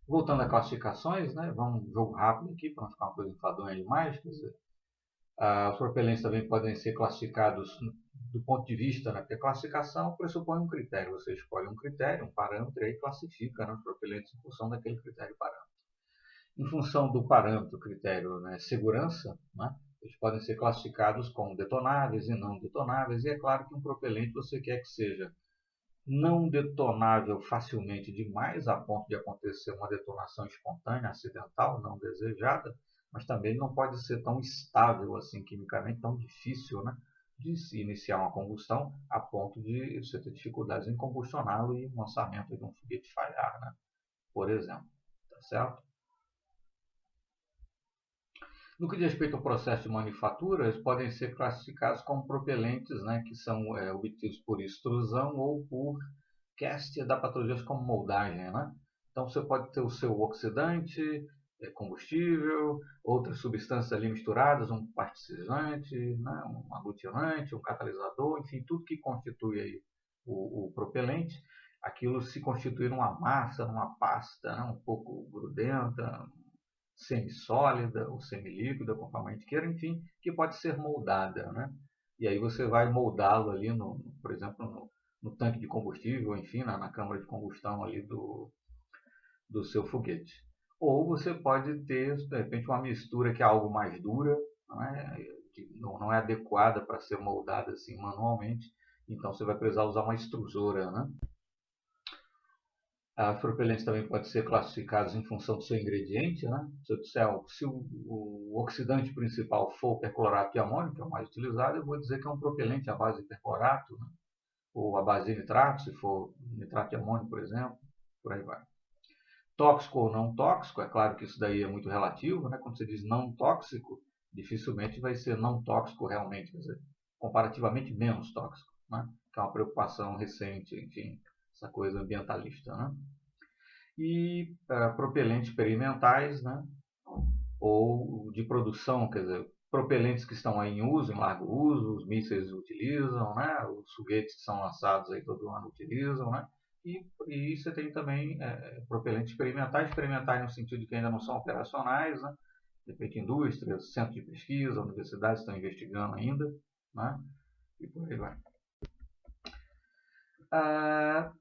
Voltando a classificações, né, vamos um jogo rápido aqui para não ficar uma coisa enfadonha demais. Quer dizer, os propelentes também podem ser classificados do ponto de vista, né, porque a classificação pressupõe um critério. Você escolhe um critério, um parâmetro, e aí classifica, né, os propelentes em função daquele critério e parâmetro. Em função do parâmetro, critério, né, segurança, né, eles podem ser classificados como detonáveis e não detonáveis. E é claro que um propelente você quer que seja não detonável facilmente demais, a ponto de acontecer uma detonação espontânea, acidental, não desejada, mas também não pode ser tão estável assim quimicamente, tão difícil, né, de se iniciar uma combustão a ponto de você ter dificuldades em combustioná-lo e o lançamento de um foguete falhar, né, por exemplo. Tá certo? No que diz respeito ao processo de manufatura, eles podem ser classificados como propelentes, né, que são obtidos por extrusão ou por cast, dá para traduzir como moldagem, né? Então você pode ter o seu oxidante, combustível, outras substâncias ali misturadas, um particizante, né, um aglutinante, um catalisador, enfim, tudo que constitui aí o propelente, aquilo se constitui numa massa, numa pasta, né, um pouco grudenta, semissólida ou semilíquida, conforme a gente queira, enfim, que pode ser moldada, né? E aí você vai moldá-lo ali, por exemplo, no tanque de combustível, enfim, na câmara de combustão ali do seu foguete. Ou você pode ter, de repente, uma mistura que é algo mais dura, que não é adequada para ser moldada assim manualmente, então você vai precisar usar uma extrusora, né? Os propelentes também podem ser classificados em função do seu ingrediente, né? Se o oxidante principal for o perclorato de amônio, que é o mais utilizado, eu vou dizer que é um propelente à base de perclorato, né? Ou à base de nitrato, se for nitrato de amônio, por exemplo, por aí vai. Tóxico ou não tóxico, é claro que isso daí é muito relativo, né? Quando você diz não tóxico, dificilmente vai ser não tóxico realmente, quer dizer, comparativamente menos tóxico, né? Que é uma preocupação recente, enfim, essa coisa ambientalista, né? E propelentes experimentais, né? Ou de produção, quer dizer, propelentes que estão aí em uso, em largo uso, os mísseis utilizam, né? Os foguetes que são lançados aí todo ano utilizam, né? E você tem também propelentes experimentais no sentido de que ainda não são operacionais, né? De repente indústrias, centros de pesquisa, universidades estão investigando ainda, né? E por aí vai.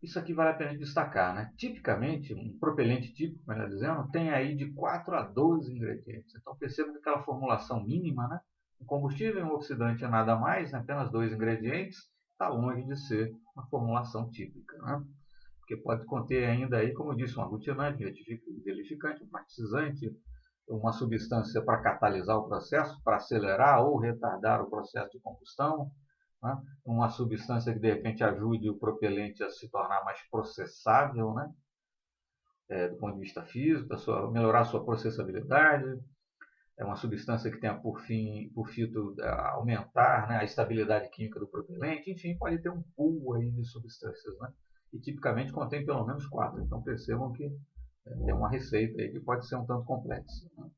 Isso aqui vale a pena destacar, né? Tipicamente, um propelente típico, melhor dizendo, tem aí de 4 a 12 ingredientes. Então perceba que aquela formulação mínima, né? Um combustível e um oxidante é nada mais, né? Apenas 2 ingredientes, está longe de ser uma formulação típica, né? Porque pode conter ainda aí, como eu disse, um aglutinante, um gelificante, um particizante, uma substância para catalisar o processo, para acelerar ou retardar o processo de combustão, né? Uma substância que de repente ajude o propelente a se tornar mais processável, né? Do ponto de vista físico, melhorar a sua processabilidade. É uma substância que tenha por fito aumentar, né, a estabilidade química do propelente. Enfim, pode ter um pool aí de substâncias, né? E tipicamente contém pelo menos 4. Então percebam que tem uma receita aí que pode ser um tanto complexa, né?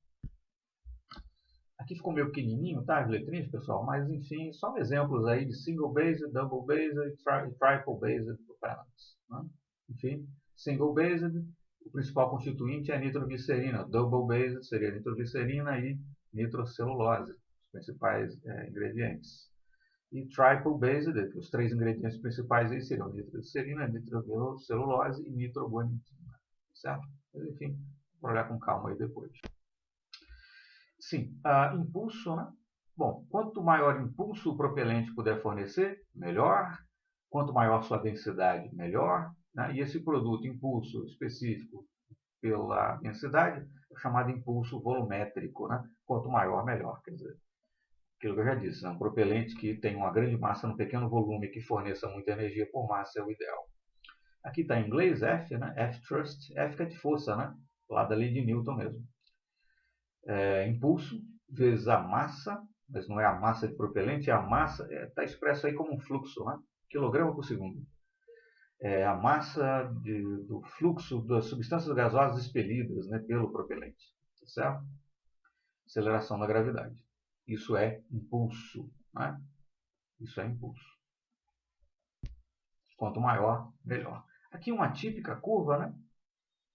Aqui ficou meio pequenininho, tá, as letrinhas, pessoal, mas enfim, só exemplos aí de single based, double based e triple based propellants, né? Enfim, single based, o principal constituinte é a nitroglicerina, double based seria a nitroglicerina e nitrocelulose, os principais ingredientes. E triple based, os 3 ingredientes principais aí seriam nitroglicerina, nitrocelulose e nitroguanitina, certo? Mas enfim, vou olhar com calma aí depois. Sim, impulso, né? Bom, quanto maior impulso o propelente puder fornecer, melhor. Quanto maior sua densidade, melhor. Né? E esse produto, impulso específico pela densidade, é chamado impulso volumétrico. Né? Quanto maior, melhor. Quer dizer, aquilo que eu já disse, né? Um propelente que tem uma grande massa no pequeno volume que forneça muita energia por massa é o ideal. Aqui está em inglês F, né? F thrust, F que é de força, né? Lá da lei de Newton mesmo. Impulso vezes a massa, mas não é a massa de propelente, é a massa, está expresso aí como um fluxo, né? Quilograma por segundo. É a massa do fluxo das substâncias gasosas expelidas, né, pelo propelente. Tá certo? Aceleração da gravidade. Isso é impulso. Né? Isso é impulso. Quanto maior, melhor. Aqui uma típica curva, né?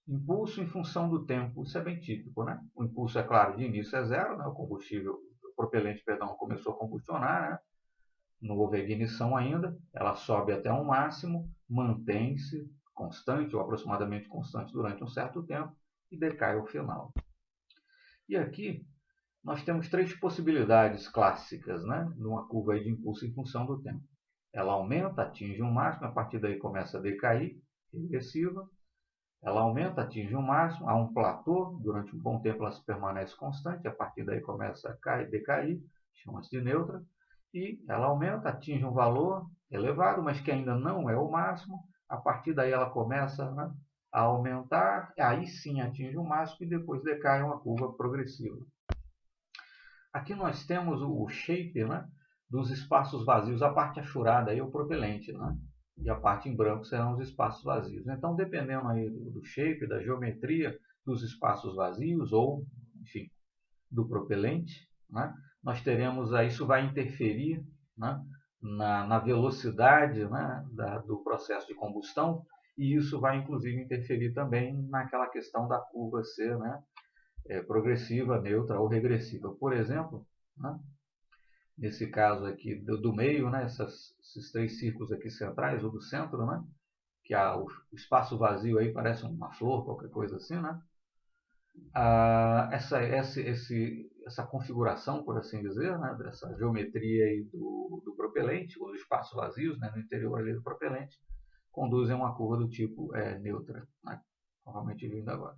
Impulso em função do tempo. Isso é bem típico, né? O impulso, é claro, de início é zero, né? O propelente, perdão, começou a combustionar, né? Não houve ignição ainda, ela sobe até um máximo, mantém-se constante ou aproximadamente constante durante um certo tempo e decai ao final. E aqui nós temos três possibilidades clássicas, né? Numa curva de impulso em função do tempo. Ela aumenta, atinge um máximo, a partir daí começa a decair, regressiva. Ela aumenta, atinge um máximo, há um platô, durante um bom tempo ela se permanece constante, a partir daí começa a decair, chama-se de neutra, e ela aumenta, atinge um valor elevado, mas que ainda não é o máximo, a partir daí ela começa, né, a aumentar, aí sim atinge o máximo e depois decai uma curva progressiva. Aqui nós temos o shape, né, dos espaços vazios, a parte achurada aí é o propelente, né? E a parte em branco serão os espaços vazios. Então, dependendo aí do shape, da geometria dos espaços vazios ou, enfim, do propelente, né, nós teremos aí, isso vai interferir, né, na velocidade, né, do processo de combustão, e isso vai inclusive interferir também naquela questão da curva ser, né, progressiva, neutra ou regressiva. Por exemplo, né, nesse caso aqui do meio, né, esses três círculos aqui centrais, ou do centro, né, que o espaço vazio aí parece uma flor, qualquer coisa assim, né? Essa configuração, por assim dizer, né, dessa geometria aí do propelente, os espaços vazios, né, no interior ali do propelente, conduzem a uma curva do tipo neutra, né, novamente vindo agora.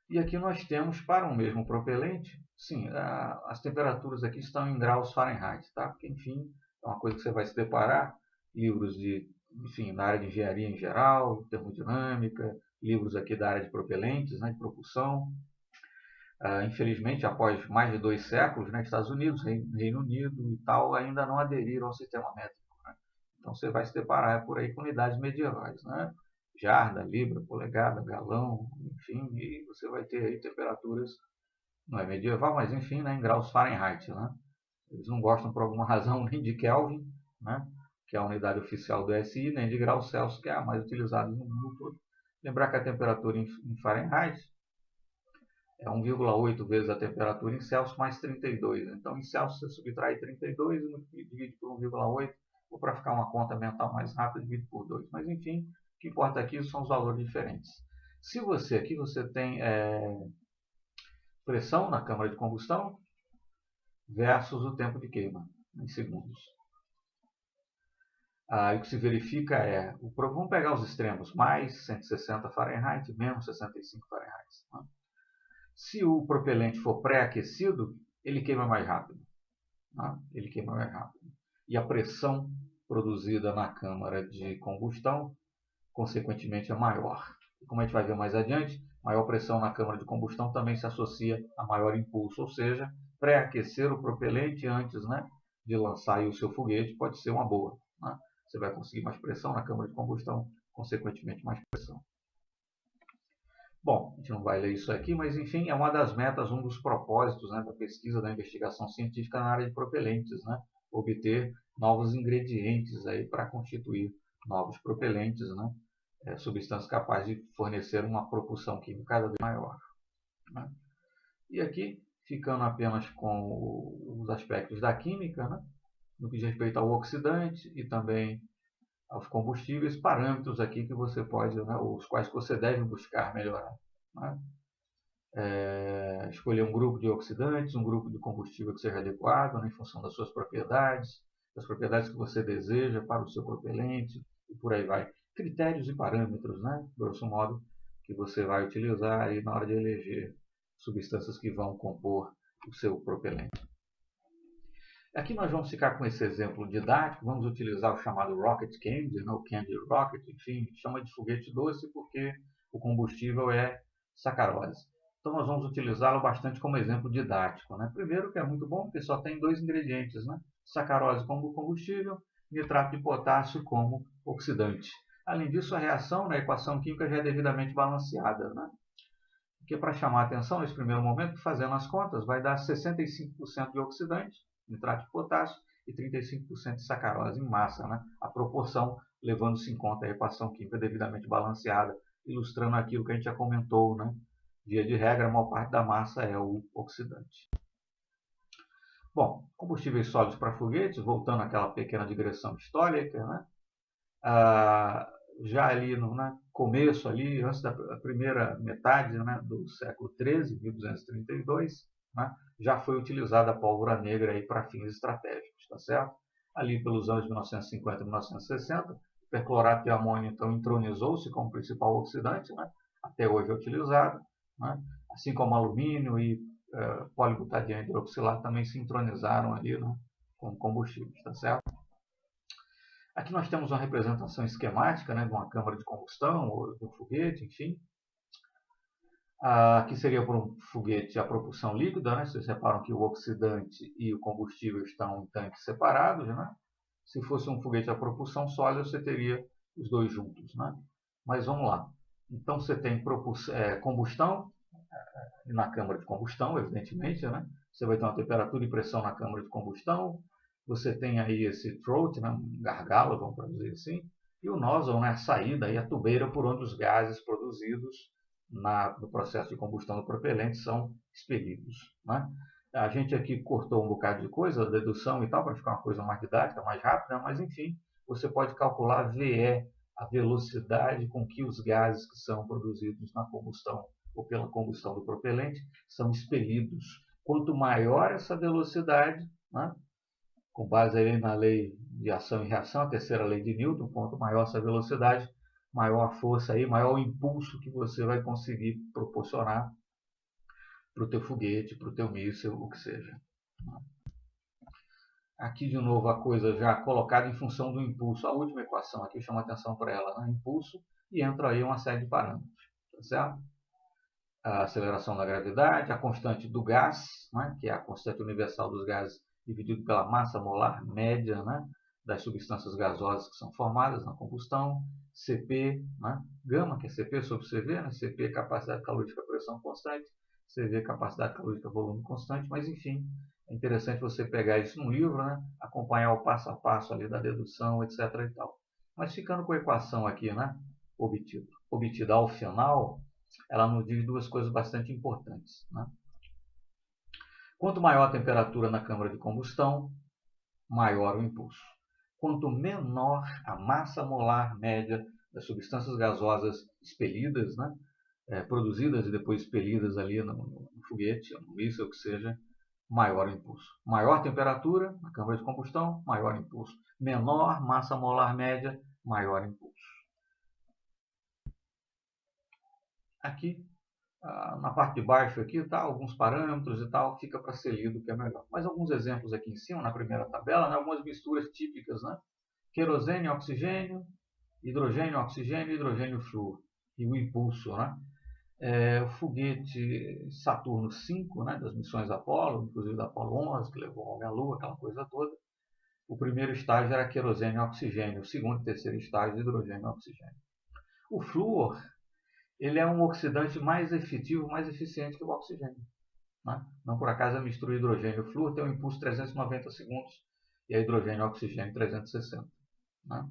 E aqui nós temos, para um mesmo propelente, sim, as temperaturas aqui estão em graus Fahrenheit, tá? Porque, enfim, é uma coisa que você vai se deparar, livros enfim, na área de engenharia em geral, termodinâmica, livros aqui da área de propelentes, né, de propulsão. Infelizmente, após mais de 2 séculos, né, Estados Unidos, Reino Unido e tal, ainda não aderiram ao sistema métrico. Né? Então, você vai se deparar por aí com unidades medievais, né? Jarda, libra, polegada, galão, enfim, e você vai ter aí temperaturas, não é medieval, mas enfim, né, em graus Fahrenheit, né? Eles não gostam por alguma razão nem de Kelvin, né, que é a unidade oficial do SI, nem de graus Celsius, que é a mais utilizada no mundo todo. Lembrar que a temperatura em Fahrenheit é 1,8 vezes a temperatura em Celsius mais 32. Então, em Celsius você subtrai 32 e divide por 1,8, ou para ficar uma conta mental mais rápida, divide por 2. Mas, enfim, o que importa aqui são os valores diferentes. Se aqui você tem pressão na câmara de combustão versus o tempo de queima, em segundos. O que se verifica vamos pegar os extremos, mais 160 Fahrenheit, menos 65 Fahrenheit. Né? Se o propelente for pré-aquecido, ele queima mais rápido. Né? Ele queima mais rápido. E a pressão produzida na câmara de combustão, consequentemente, é maior. E como a gente vai ver mais adiante, maior pressão na câmara de combustão também se associa a maior impulso, ou seja, pré-aquecer o propelente antes, né, de lançar aí o seu foguete pode ser uma boa. Né? Você vai conseguir mais pressão na câmara de combustão, consequentemente mais pressão. Bom, a gente não vai ler isso aqui, mas enfim, é uma das metas, um dos propósitos, né, da pesquisa, da investigação científica na área de propelentes, né, obter novos ingredientes aí para constituir novos propelentes, né, substâncias capazes de fornecer uma propulsão química cada vez maior. Né. E aqui, ficando apenas com os aspectos da química, né, no que diz respeito ao oxidante e também aos combustíveis, parâmetros aqui que você pode, né, os quais você deve buscar melhorar. Né? escolher um grupo de oxidantes, um grupo de combustível que seja adequado, né, em função das suas propriedades, das propriedades que você deseja para o seu propelente e por aí vai. Critérios e parâmetros, né, grosso modo, que você vai utilizar aí na hora de eleger substâncias que vão compor o seu propelente. Aqui nós vamos ficar com esse exemplo didático, vamos utilizar o chamado Rocket Candy, né, o Candy Rocket, enfim, chama de foguete doce porque o combustível é sacarose. Então nós vamos utilizá-lo bastante como exemplo didático. Né? Primeiro que é muito bom porque só tem dois ingredientes, né? Sacarose como combustível, nitrato de potássio como oxidante. Além disso, a reação na equação química já é devidamente balanceada. Né? Porque para chamar a atenção nesse primeiro momento, fazendo as contas, vai dar 65% de oxidante, nitrato de potássio, e 35% de sacarose em massa. Né? A proporção, levando-se em conta a equação química devidamente balanceada, ilustrando aquilo que a gente já comentou, né? Via de regra, a maior parte da massa é o oxidante. Bom, combustíveis sólidos para foguetes, voltando àquela pequena digressão histórica, né? Já ali no começo, ali, antes da primeira metade, né, do século XIII, 1232, né, já foi utilizada a pólvora negra para fins estratégicos, tá certo? Ali pelos anos 1950 e 1960, o perclorato de amônio então entronizou-se como principal oxidante, né, até hoje é utilizado, né, assim como alumínio e polibutadieno hidroxilato também se entronizaram ali, né, como combustíveis, tá certo? Aqui nós temos uma representação esquemática, né, de uma câmara de combustão ou de um foguete, enfim. Aqui seria por um foguete a propulsão líquida, né? Vocês reparam que o oxidante e o combustível estão em tanques separados, né? Se fosse um foguete a propulsão sólida, você teria os dois juntos, né? Mas vamos lá. Então você tem combustão na câmara de combustão, evidentemente, né? Você vai ter uma temperatura e pressão na câmara de combustão. Você tem aí esse throat, né? Um gargalo, vamos traduzir assim. E o nozzle, né? A saída, aí, a tubeira por onde os gases produzidos no processo de combustão do propelente são expelidos. Né? A gente aqui cortou um bocado de coisa, dedução e tal, para ficar uma coisa mais didática, mais rápida, mas enfim, você pode calcular VE, a velocidade com que os gases que são produzidos na combustão ou pela combustão do propelente são expelidos. Quanto maior essa velocidade, né, com base aí na lei de ação e reação, a terceira lei de Newton, quanto maior essa velocidade, maior a força aí, maior o impulso que você vai conseguir proporcionar para o teu foguete, para o teu míssil, o que seja. Aqui de novo a coisa já colocada em função do impulso. A última equação aqui chama atenção para ela, né? Impulso, e entra aí uma série de parâmetros, tá certo? A aceleração da gravidade, a constante do gás, né? Que é a constante universal dos gases dividido pela massa molar média, né? Das substâncias gasosas que são formadas na combustão, Cp, né? Gama, que é Cp sobre Cv, né? Cp é capacidade calórica pressão constante, Cv é capacidade calórica volume constante, mas enfim, é interessante você pegar isso no livro, né? Acompanhar o passo a passo ali da dedução, etc. e tal. Mas ficando com a equação aqui, né? Obtida ao final, ela nos diz duas coisas bastante importantes. Né? Quanto maior a temperatura na câmara de combustão, maior o impulso. Quanto menor a massa molar média das substâncias gasosas expelidas, né? Produzidas e depois expelidas ali no foguete, no míssil, que seja, maior o impulso. Maior temperatura na câmara de combustão, maior impulso. Menor massa molar média, maior impulso. Aqui, na parte de baixo aqui, tá, alguns parâmetros e tal, fica para ser lido que é melhor. Mas alguns exemplos aqui em cima, na primeira tabela, né, algumas misturas típicas, né? Querosene, oxigênio, oxigênio, hidrogênio flúor. E o impulso, né? O foguete Saturno V, né, das missões Apolo, inclusive da Apolo 11, que levou o homem à Lua, aquela coisa toda. O primeiro estágio era querosene e oxigênio, o segundo e terceiro estágio, hidrogênio e oxigênio. O flúor, ele é um oxidante mais efetivo, mais eficiente que o oxigênio. Né? Não por acaso a mistura hidrogênio e flúor tem um impulso de 390 segundos e a hidrogênio e oxigênio 360. Né?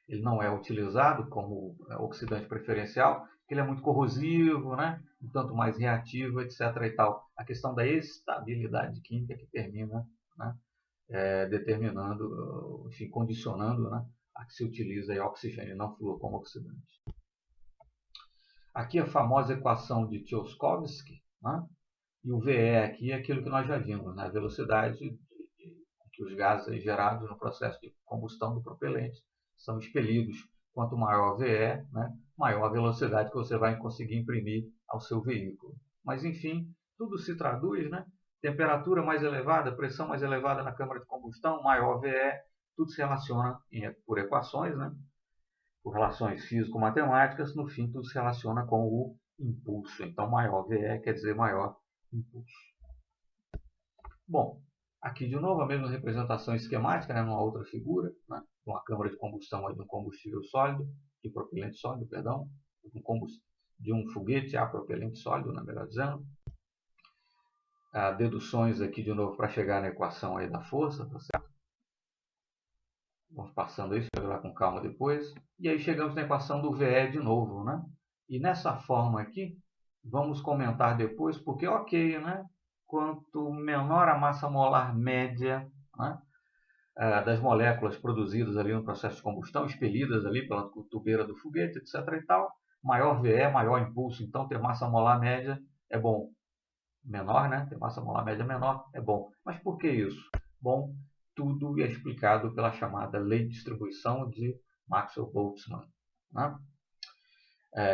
Ele não é utilizado como oxidante preferencial, porque ele é muito corrosivo, né? Um tanto mais reativo, etc. E tal. A questão da estabilidade química que termina, né? Determinando, enfim, condicionando, né? A que se utiliza aí oxigênio e não flúor como oxidante. Aqui a famosa equação de Tchaikovsky, né? E o VE aqui é aquilo que nós já vimos, né? A velocidade que os gases gerados no processo de combustão do propelente são expelidos. Quanto maior o VE, né, maior a velocidade que você vai conseguir imprimir ao seu veículo. Mas, enfim, tudo se traduz, né? Temperatura mais elevada, pressão mais elevada na câmara de combustão, maior VE, tudo se relaciona por equações, né? Por relações físico-matemáticas, no fim tudo se relaciona com o impulso. Então, maior VE quer dizer maior impulso. Bom, aqui de novo a mesma representação esquemática, né, numa outra figura, né, uma câmara de combustão de um combustível sólido, de propelente sólido, perdão, de um foguete a propelente sólido, na melhor dizendo. Deduções aqui de novo para chegar na equação aí da força, tá certo? Vamos passando isso, pegar com calma depois. E aí chegamos na equação do VE de novo, né? E nessa forma aqui, vamos comentar depois, porque ok, né? Quanto menor a massa molar média, né, das moléculas produzidas ali no processo de combustão, expelidas ali pela tubeira do foguete, etc. e tal, maior VE, maior impulso. Então, ter massa molar média é bom. Menor, né? Ter massa molar média menor é bom. Mas por que isso? Bom, tudo é explicado pela chamada lei de distribuição de Maxwell-Boltzmann, né?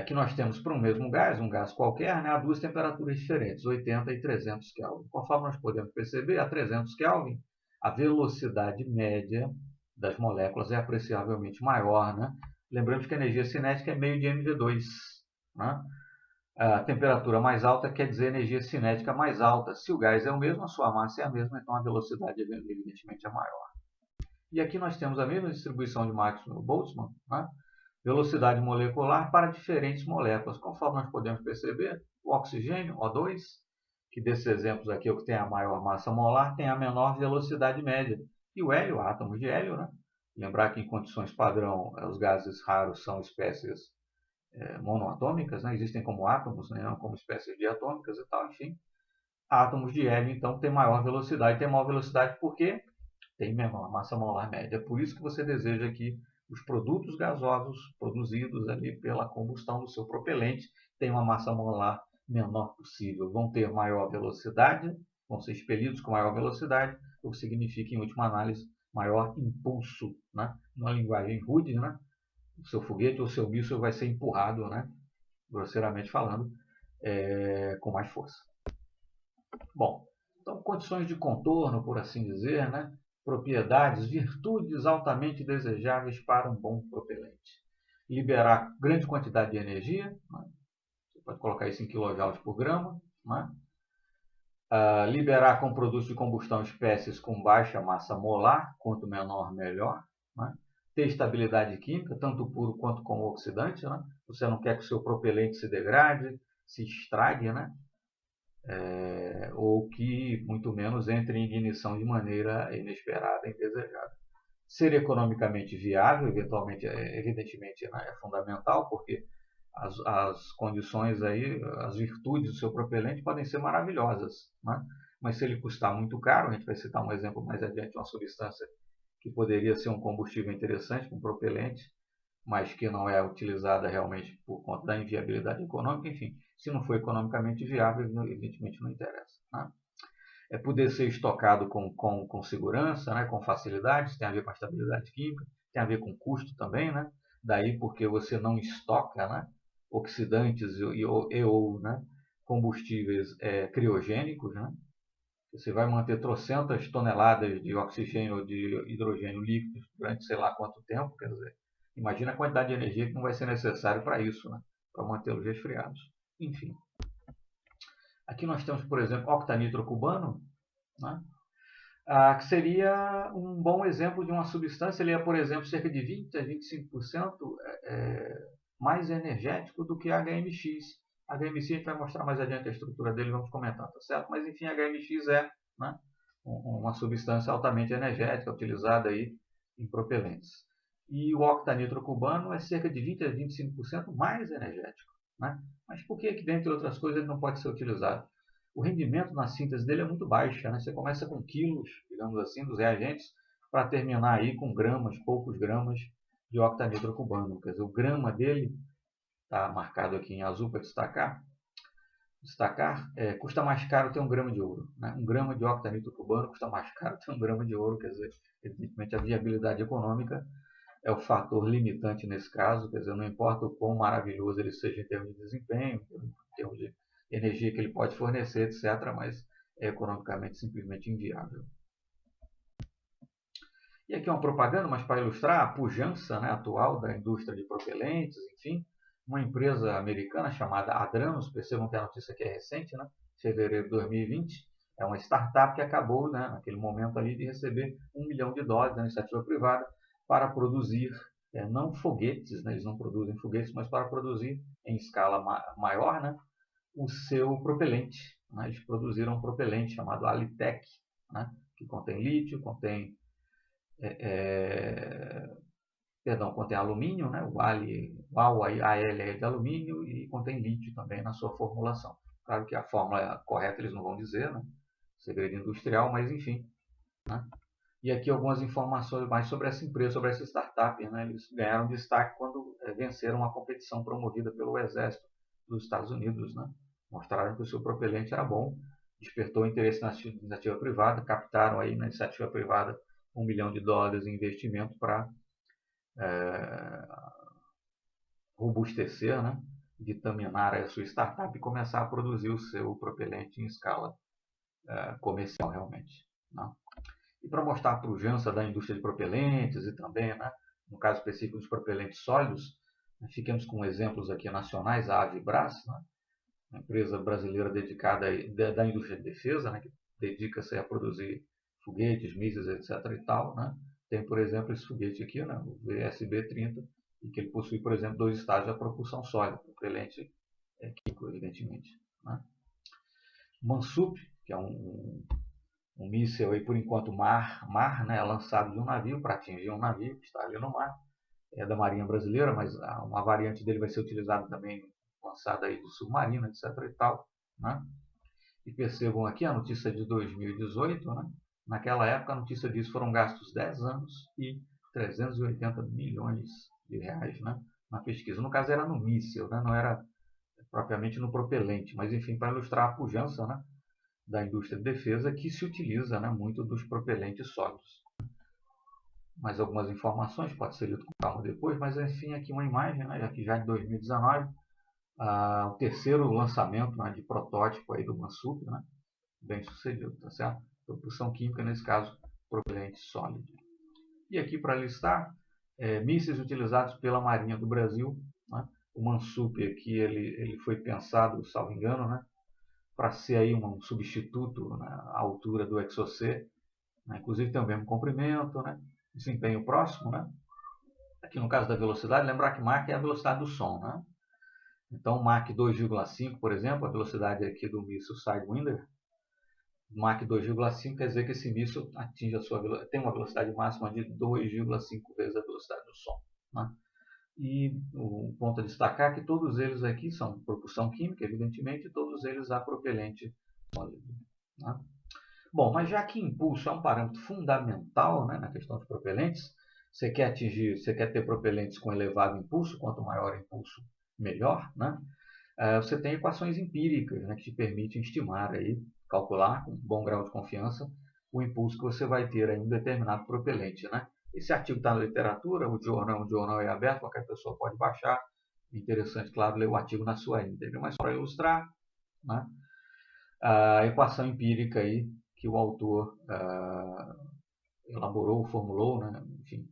Que nós temos para um mesmo gás, um gás qualquer, né, a duas temperaturas diferentes, 80 e 300 Kelvin. Conforme nós podemos perceber, a 300 Kelvin, a velocidade média das moléculas é apreciavelmente maior, né? Lembrando que a energia cinética é meio de mv2, né? A temperatura mais alta quer dizer energia cinética mais alta. Se o gás é o mesmo, a sua massa é a mesma, então a velocidade evidentemente é maior. E aqui nós temos a mesma distribuição de Maxwell-Boltzmann, né? Velocidade molecular para diferentes moléculas. Conforme nós podemos perceber, o oxigênio, O2, que desses exemplos aqui é o que tem a maior massa molar, tem a menor velocidade média. E o hélio, átomos de hélio, né? Lembrar que em condições padrão, os gases raros são espécies monoatômicas, né? Existem como átomos, né? Não como espécies diatômicas e tal, enfim. Átomos de hélio, então, têm maior velocidade. Tem maior velocidade porque tem menor massa molar média. É por isso que você deseja aqui os produtos gasosos produzidos ali pela combustão do seu propelente têm uma massa molar menor possível, vão ter maior velocidade, vão ser expelidos com maior velocidade, o que significa, em última análise, maior impulso, né? Numa linguagem rude, né? O seu foguete ou o seu míssil vai ser empurrado, né? Grosseiramente falando, com mais força. Bom, então condições de contorno, por assim dizer, né? Propriedades, virtudes altamente desejáveis para um bom propelente. Liberar grande quantidade de energia, né? Você pode colocar isso em kJ por grama. Né? Liberar com produtos de combustão espécies com baixa massa molar, quanto menor, melhor. Né? Ter estabilidade química, tanto puro quanto como oxidante. Né? Você não quer que o seu propelente se degrade, se estrague, né? Ou que, muito menos, entre em ignição de maneira inesperada e indesejada. Ser economicamente viável, eventualmente, evidentemente, né, é fundamental, porque as condições aí, as virtudes do seu propelente podem ser maravilhosas, né? Mas se ele custar muito caro, a gente vai citar um exemplo mais adiante, uma substância que poderia ser um combustível interessante, um propelente, mas que não é utilizada realmente por conta da inviabilidade econômica, enfim, se não for economicamente viável, evidentemente não interessa. Né? É poder ser estocado com segurança, né, com facilidade, tem a ver com a estabilidade química, tem a ver com custo também, né? Daí porque você não estoca, né, oxidantes ou né, combustíveis criogênicos, né? Você vai manter trocentas toneladas de oxigênio ou de hidrogênio líquidos durante sei lá quanto tempo, quer dizer, imagina a quantidade de energia que não vai ser necessário para isso, né? Para mantê-los resfriados. Enfim. Aqui nós temos, por exemplo, octanitro cubano, né? Que seria um bom exemplo de uma substância. Ele é, por exemplo, cerca de 20 a 25% mais energético do que HMX. HMX a gente vai mostrar mais adiante a estrutura dele, vamos comentar, tá certo? Mas enfim, HMX é, né, uma substância altamente energética utilizada aí em propelentes. E o octanitro cubano é cerca de 20 a 25% mais energético. Né? Mas por que, dentre outras coisas, ele não pode ser utilizado? O rendimento na síntese dele é muito baixo. Né? Você começa com quilos, digamos assim, dos reagentes, para terminar aí com gramas, poucos gramas de octanitro cubano. Quer dizer, o grama dele, está marcado aqui em azul para destacar, destacar, custa mais caro ter 1 grama de ouro. Né? 1 grama de octanito cubano custa mais caro ter 1 grama de ouro, quer dizer, evidentemente a viabilidade econômica é o fator limitante nesse caso, quer dizer, não importa o quão maravilhoso ele seja em termos de desempenho, em termos de energia que ele pode fornecer, etc., mas é economicamente simplesmente inviável. E aqui uma propaganda, mas para ilustrar a pujança, né, atual da indústria de propelentes, enfim, uma empresa americana chamada Adranos, percebam que a notícia aqui é recente, né, fevereiro de 2020, é uma startup que acabou, né, naquele momento ali, de receber $1 milhão da iniciativa privada para produzir, não foguetes, né, eles não produzem foguetes, mas para produzir em escala maior, né, o seu propelente. Né, eles produziram um propelente chamado Alitec, né, que contém lítio, contém contém alumínio, né? O AL é de alumínio e contém lítio também na sua formulação. Claro que a fórmula correta eles não vão dizer, né? Segredo industrial, mas enfim. Né? E aqui algumas informações mais sobre essa empresa, sobre essa startup. Né? Eles ganharam destaque quando venceram uma competição promovida pelo Exército dos Estados Unidos. Né? Mostraram que o seu propelente era bom, despertou interesse na iniciativa privada, captaram aí na iniciativa privada $1 milhão em investimento para robustecer, né, vitaminar a sua startup e começar a produzir o seu propelente em escala comercial realmente. Né? E para mostrar a pujança da indústria de propelentes e também, né, no caso específico dos propelentes sólidos, fiquemos com exemplos aqui nacionais, a Avibras, né, uma empresa brasileira dedicada da indústria de defesa, né, que dedica-se a produzir foguetes, mísseis, etc. e tal, né? Tem, por exemplo, esse foguete aqui, né, o VSB-30, e que ele possui, por exemplo, 2 estágios de propulsão sólida, propelente químico, evidentemente. Né? Mansup, que é um míssil, aí, por enquanto, mar, né, lançado de um navio para atingir um navio que está ali no mar, é da Marinha Brasileira, mas uma variante dele vai ser utilizada também, lançada aí do submarino, etc. e tal. Né? E percebam aqui a notícia de 2018, né? Naquela época a notícia diz que foram gastos 10 anos e 380 milhões de reais, né, na pesquisa. No caso era no míssil, né, não era propriamente no propelente, mas enfim, para ilustrar a pujança, né, da indústria de defesa que se utiliza, né, muito dos propelentes sólidos. Mais algumas informações, pode ser lido com calma depois, mas enfim, aqui uma imagem, né, aqui já de 2019, o terceiro lançamento, né, de protótipo aí do Mansup, né, bem sucedido, tá certo? Propulsão química, nesse caso, propelente sólido. E aqui para listar, mísseis utilizados pela Marinha do Brasil. Né? O Mansup aqui ele foi pensado, salvo engano, né, para ser aí um substituto, né, à altura do Exocet, né? Inclusive tem o mesmo comprimento, né, desempenho próximo. Né? Aqui no caso da velocidade, lembrar que Mach é a velocidade do som. Né? Então Mach 2,5, por exemplo, a velocidade aqui do míssil Sidewinder, Mach 2,5 quer dizer que esse míssil tem uma velocidade máxima de 2,5 vezes a velocidade do som. Né? E o ponto a destacar é que todos eles aqui são propulsão química, evidentemente, e todos eles há propelente sólido. Né? Bom, mas já que impulso é um parâmetro fundamental, né, na questão de propelentes, você quer ter propelentes com elevado impulso, quanto maior o impulso, melhor, né? Você tem equações empíricas, né, que te permitem estimar, aí, calcular com um bom grau de confiança o impulso que você vai ter em um determinado propelente. Né? Esse artigo está na literatura, o jornal é aberto, qualquer pessoa pode baixar. É interessante, claro, ler o artigo na sua íntegra, mas para ilustrar, né, a equação empírica aí que o autor elaborou, formulou, né, enfim.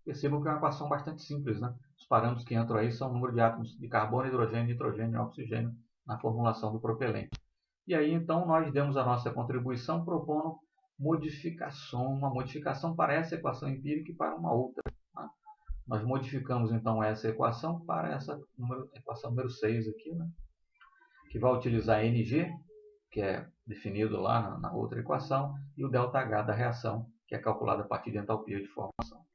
Percebam que é uma equação bastante simples. Né? Os parâmetros que entram aí são o número de átomos de carbono, hidrogênio, nitrogênio e oxigênio na formulação do propelente. E aí, então, nós demos a nossa contribuição propondo uma modificação para essa equação empírica e para uma outra. Né? Nós modificamos, então, essa equação para essa equação número 6 aqui, né? Que vai utilizar Ng, que é definido lá na outra equação, e o ΔH da reação, que é calculado a partir de entalpia de formação.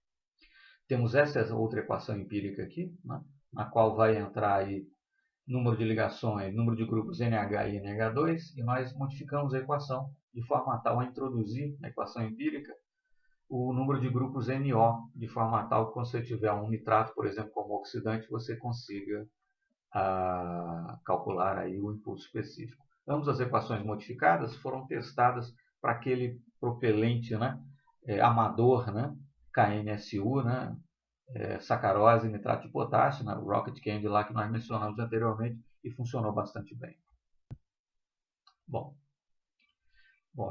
Temos essa outra equação empírica aqui, né? Na qual vai entrar aí número de ligações, número de grupos NH e NH2, e nós modificamos a equação de forma tal a introduzir na equação empírica o número de grupos NO, de forma tal que quando você tiver um nitrato, por exemplo, como oxidante, você consiga a calcular aí o impulso específico. Ambas as equações modificadas foram testadas para aquele propelente, né, amador, né, KNSU, né, sacarose, nitrato de potássio, né, o Rocket Candy lá que nós mencionamos anteriormente, e funcionou bastante bem. Bom,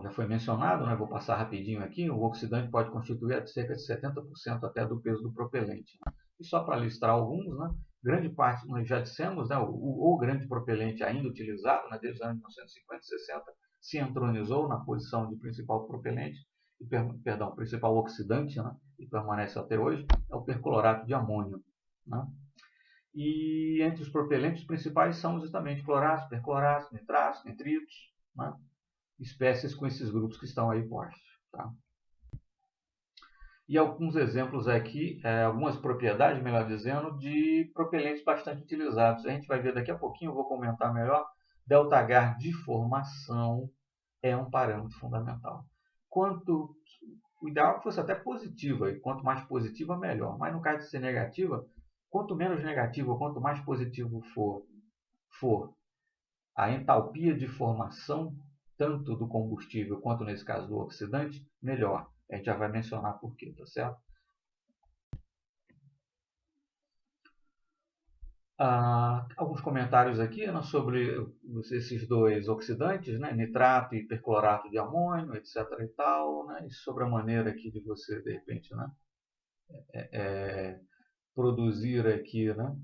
já foi mencionado, né, vou passar rapidinho aqui, o oxidante pode constituir cerca de 70% até do peso do propelente. Né? E só para listar alguns, né, grande parte, nós já dissemos, né, o grande propelente ainda utilizado, né, desde os anos 1950 e 60, se entronizou na posição de principal propelente, principal oxidante, né, e permanece até hoje, é o perclorato de amônio. Né? E entre os propelentes principais são justamente cloratos, percloratos, nitratos, nitritos, né? Espécies com esses grupos que estão aí postos. Tá? E alguns exemplos aqui, algumas propriedades, melhor dizendo, de propelentes bastante utilizados. A gente vai ver daqui a pouquinho, eu vou comentar melhor. ΔH de formação é um parâmetro fundamental. O ideal é que fosse até positiva, e quanto mais positiva, melhor. Mas no caso de ser negativa, quanto menos negativo, quanto mais positivo for a entalpia de formação, tanto do combustível quanto, nesse caso, do oxidante, melhor. A gente já vai mencionar por quê, tá certo? Alguns comentários aqui, né, sobre esses dois oxidantes, né, nitrato e perclorato de amônio, etc. e tal, né, e sobre a maneira aqui de você, de repente, né, produzir aqui, né,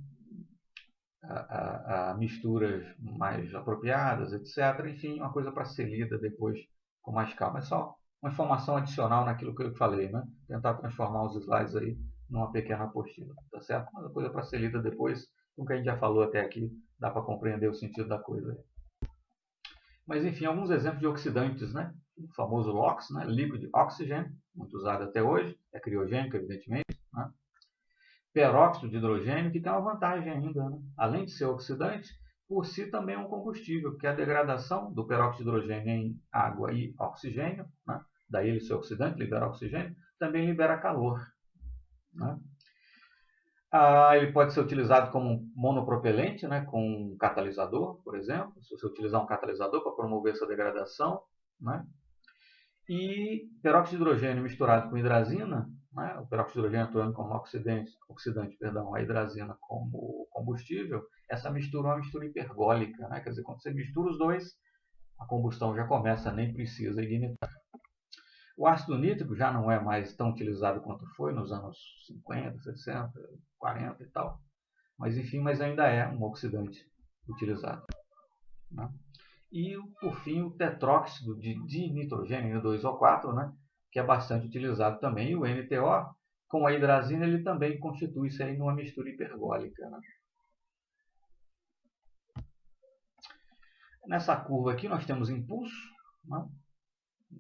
a misturas mais apropriadas, etc. Enfim, uma coisa para ser lida depois com mais calma. É só uma informação adicional naquilo que eu falei, né? Tentar transformar os slides aí numa pequena apostila, tá certo? Uma coisa para ser lida depois, com o que a gente já falou até aqui, dá para compreender o sentido da coisa. Mas enfim, alguns exemplos de oxidantes, né? O famoso LOX, né? Liquid Oxygen, muito usado até hoje, é criogênico, evidentemente, né? Peróxido de hidrogênio, que tem uma vantagem ainda, né? Além de ser oxidante, por si também é um combustível, porque a degradação do peróxido de hidrogênio em água e oxigênio, né? Daí ele ser oxidante, libera oxigênio, também libera calor. Né? Ele pode ser utilizado como monopropelente, né? Com um catalisador, por exemplo, se você utilizar um catalisador para promover essa degradação. Né? E peróxido de hidrogênio misturado com hidrazina, né, o peróxido de hidrogênio atuando como oxidante, a hidrazina como combustível, essa mistura é uma mistura hipergólica, né, quer dizer, quando você mistura os dois, a combustão já começa, nem precisa ignitar. O ácido nítrico já não é mais tão utilizado quanto foi nos anos 50, 60, 40 e tal, mas enfim, ainda é um oxidante utilizado. Né? E, por fim, o tetróxido de dinitrogênio, N2O4, né, que é bastante utilizado também. E o NTO, com a hidrazina, ele também constitui-se aí numa mistura hipergólica. Né? Nessa curva aqui nós temos impulso, né,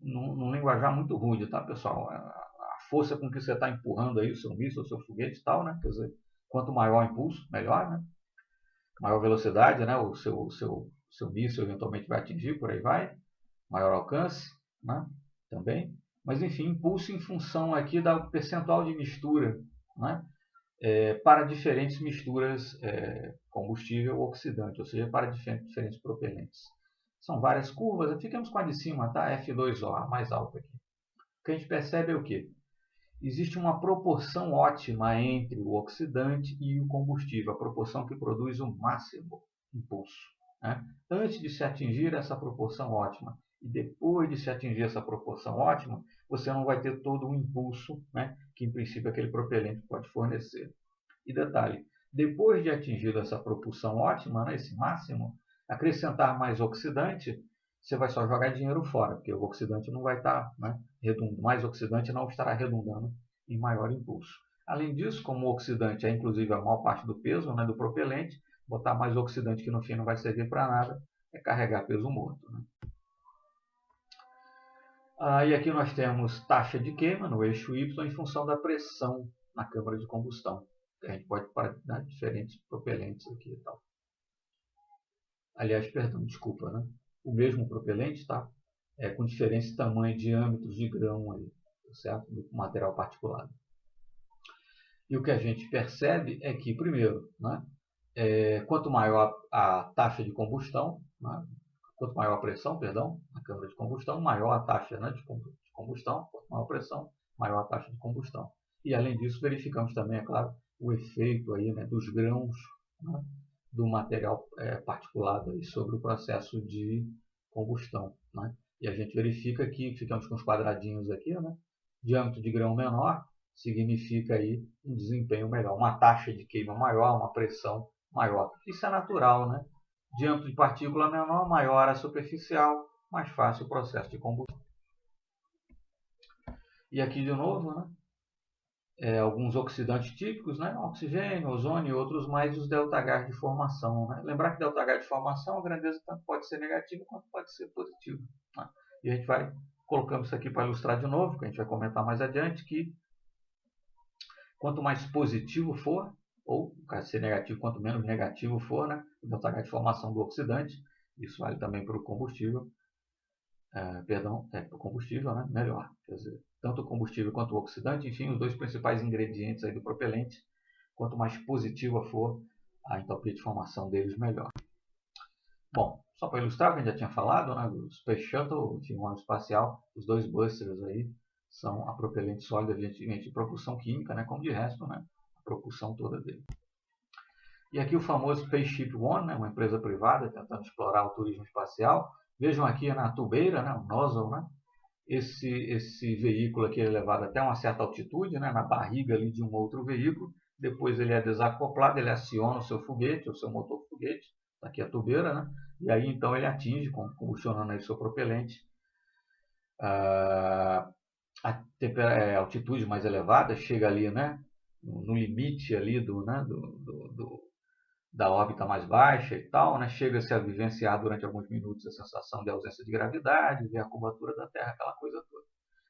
num linguajar muito rude, tá, pessoal? A força com que você está empurrando aí o seu míssil, o seu foguete e tal, né? Quer dizer, quanto maior o impulso, melhor, né? Maior velocidade, né? O seu míssil eventualmente vai atingir, por aí vai. Maior alcance, né? Também. Mas, enfim, impulso em função aqui do percentual de mistura, né? Para diferentes misturas combustível oxidante, ou seja, para diferentes propelentes. São várias curvas, ficamos com a de cima, tá? F2O, a mais alta aqui. O que a gente percebe é o quê? Existe uma proporção ótima entre o oxidante e o combustível, a proporção que produz o máximo impulso. Né? Antes de se atingir essa proporção ótima e depois de se atingir essa proporção ótima, você não vai ter todo o impulso, né, que em princípio aquele propelente pode fornecer. E detalhe, depois de atingir essa proporção ótima, né, esse máximo, acrescentar mais oxidante, você vai só jogar dinheiro fora, porque o oxidante não vai estar, né, mais oxidante não estará redundando em maior impulso. Além disso, como o oxidante é inclusive a maior parte do peso, né, do propelente, botar mais oxidante que no fim não vai servir para nada, é carregar peso morto. Né? E aqui nós temos taxa de queima no eixo Y em função da pressão na câmara de combustão. A gente pode dar diferentes propelentes aqui e tal. Aliás, perdão, desculpa, né? O mesmo propelente, tá? Com diferentes tamanhos, diâmetros de grão aí, certo? Do material particulado. E o que a gente percebe é que, primeiro, né, Quanto maior a taxa de combustão, né? Quanto maior a pressão, perdão, na câmara de combustão, maior a taxa, né, de combustão. Quanto maior a pressão, maior a taxa de combustão. E além disso, verificamos também, é claro, o efeito aí, né, dos grãos, né, do material particulado aí sobre o processo de combustão, né? E a gente verifica que ficamos com os quadradinhos aqui, né? Diâmetro de grão menor significa aí um desempenho melhor, uma taxa de queima maior, uma pressão maior. Isso é natural, né? Diâmetro de partícula menor, maior a superficial, mais fácil o processo de combustão. E aqui de novo, né? Alguns oxidantes típicos, né? Oxigênio, ozônio e outros mais, os ΔH de formação. Né? Lembrar que ΔH de formação, a grandeza tanto pode ser negativa quanto pode ser positiva. Né? E a gente vai colocando isso aqui para ilustrar de novo, que a gente vai comentar mais adiante, que quanto mais positivo for, ou, no caso de ser negativo, quanto menos negativo for, né? O ΔH de formação do oxidante, isso vale também para o combustível, para o combustível, né? Melhor. Quer dizer, tanto o combustível quanto o oxidante, enfim, os dois principais ingredientes aí do propelente, quanto mais positiva for a entropia de formação deles, melhor. Bom, só para ilustrar o que a gente já tinha falado, né, o Space Shuttle, enfim, o ônibus espacial, os dois busters aí são a propelente sólida, evidentemente, de propulsão química, né, como de resto, né, a propulsão toda dele. E aqui o famoso Spaceship One, né, uma empresa privada tentando explorar o turismo espacial. Vejam aqui na tubeira, né, o nozzle, né, esse veículo aqui é levado até uma certa altitude, né, na barriga ali de um outro veículo. Depois ele é desacoplado, ele aciona o seu foguete, o seu motor foguete, aqui a tubeira, né, e aí então ele atinge, combustionando aí o seu propelente, a altitude mais elevada, chega ali, né, no limite ali da órbita mais baixa e tal, né? Chega-se a vivenciar durante alguns minutos a sensação de ausência de gravidade, ver a curvatura da Terra, aquela coisa toda.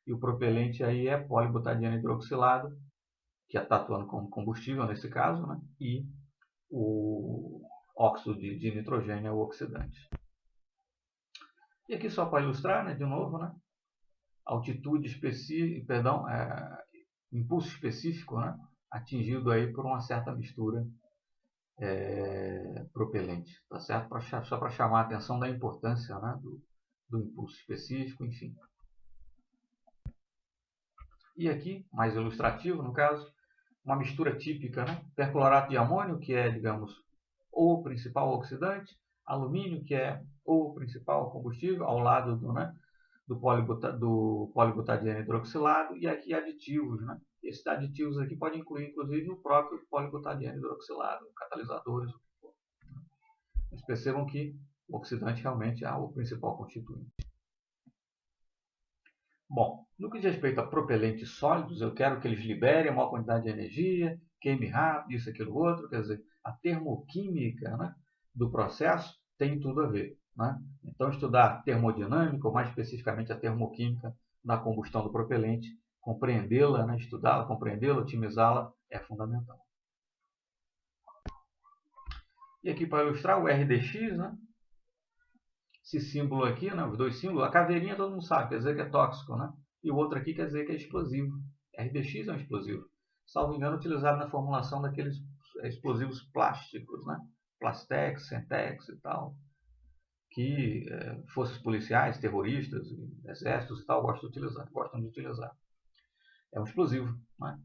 E o propelente aí é polibutadieno hidroxilado, que está atuando como combustível nesse caso, né? E o óxido de nitrogênio é o oxidante. E aqui só para ilustrar, né, de novo, né? Altitude específica, impulso específico, né? Atingido aí por uma certa mistura propelente, tá certo? Só para chamar a atenção da importância, né, do impulso específico, enfim. E aqui, mais ilustrativo no caso, uma mistura típica, né? Perclorato de amônio, que é, digamos, o principal oxidante, alumínio, que é o principal combustível, ao lado do polibutadieno hidroxilado, e aqui aditivos, né? Esses aditivos aqui podem incluir, inclusive, o próprio polibutadieno hidroxilado, catalisadores, o que for. Mas percebam que o oxidante realmente é o principal constituinte. Bom, no que diz respeito a propelentes sólidos, eu quero que eles liberem a maior quantidade de energia, queime rápido, isso, aquilo, outro. Quer dizer, a termoquímica, né, do processo tem tudo a ver. Né? Então, estudar a termodinâmica, ou mais especificamente a termoquímica da combustão do propelente, compreendê-la, né, estudá-la, compreendê-la, otimizá-la, é fundamental. E aqui para ilustrar o RDX, né? Esse símbolo aqui, né, os dois símbolos, a caveirinha todo mundo sabe, quer dizer que é tóxico, né? E o outro aqui quer dizer que é explosivo. RDX é um explosivo. Salvo engano, utilizado na formulação daqueles explosivos plásticos, né? Plastex, Sentex e tal, que forças policiais, terroristas, exércitos e tal gostam de utilizar. É um explosivo, né?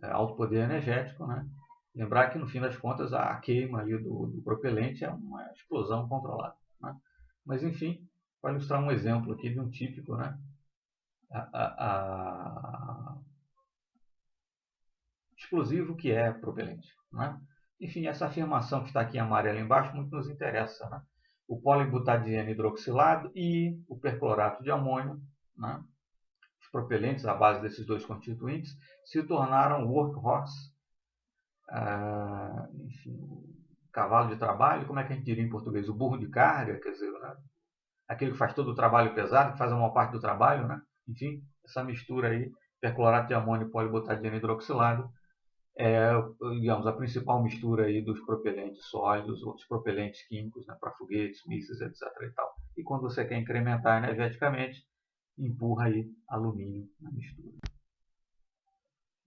Alto poder energético, né? Lembrar que no fim das contas a queima ali do propelente é uma explosão controlada, né? Mas enfim, para ilustrar um exemplo aqui de um típico, né? Explosivo que é propelente, né? Enfim, essa afirmação que está aqui em amarelo embaixo muito nos interessa, né? O polibutadieno hidroxilado e o perclorato de amônio, né? Os propelentes à base desses dois constituintes se tornaram workhorse, enfim, cavalo de trabalho, como é que a gente diria em português? O burro de carga, quer dizer, né? Aquele que faz todo o trabalho pesado, que faz a maior parte do trabalho, né? Enfim, essa mistura aí, perclorato de amônio e polibutadieno hidroxilado, é, digamos, a principal mistura aí dos propelentes sólidos, outros propelentes químicos, né, para foguetes, mísseis, etc. E tal. E quando você quer incrementar energeticamente, empurra aí alumínio na mistura.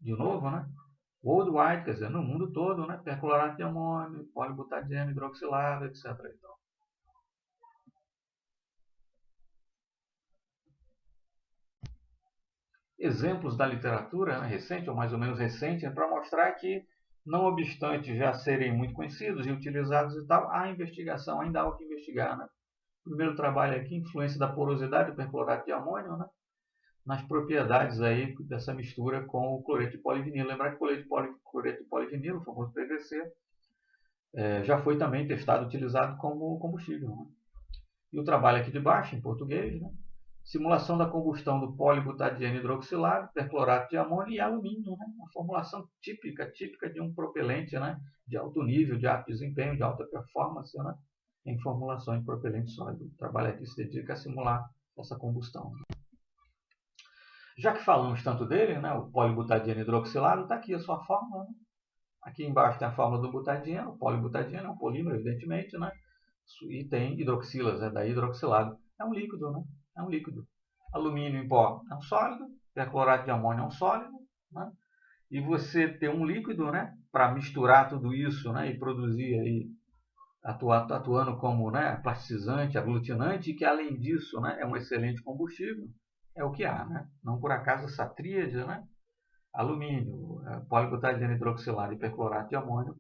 De novo, né? worldwide, quer dizer, no mundo todo, né? Perclorato de amônio, polibutadieno hidroxilado, etc. Então, exemplos da literatura, né, recente, ou mais ou menos recente, para mostrar que, não obstante já serem muito conhecidos e utilizados e tal, há investigação, ainda há o que investigar. Né? O primeiro trabalho aqui, influência da porosidade do perclorato de amônio, né? Nas propriedades aí dessa mistura com o cloreto de polivinilo. Lembrar que o cloreto de polivinilo, o famoso PVC, já foi também testado e utilizado como combustível. Né? E o trabalho aqui de baixo, em português, né? Simulação da combustão do polibutadieno hidroxilado, perclorato de amônio e alumínio, né? Uma formulação típica de um propelente, né? De alto nível, de alto desempenho, de alta performance, né? Em formulação de propelente sólido. O trabalho aqui se dedica a simular essa combustão. Já que falamos tanto dele, né? O polibutadieno hidroxilado, está aqui a sua fórmula. Né? Aqui embaixo tem a fórmula do butadieno, o polibutadieno é um polímero, evidentemente, né? E tem hidroxilas, né? Daí hidroxilado. É um líquido, né? É um líquido. Alumínio em pó é um sólido, perclorato de amônio é um sólido, né? E você ter um líquido, né? Para misturar tudo isso, né? E produzir aí, atuando como, né? Plasticizante, aglutinante, e que além disso, né? É um excelente combustível, é o que há, né? Não por acaso essa tríade, né? Alumínio, polibutadieno hidroxilado e perclorato de amônio,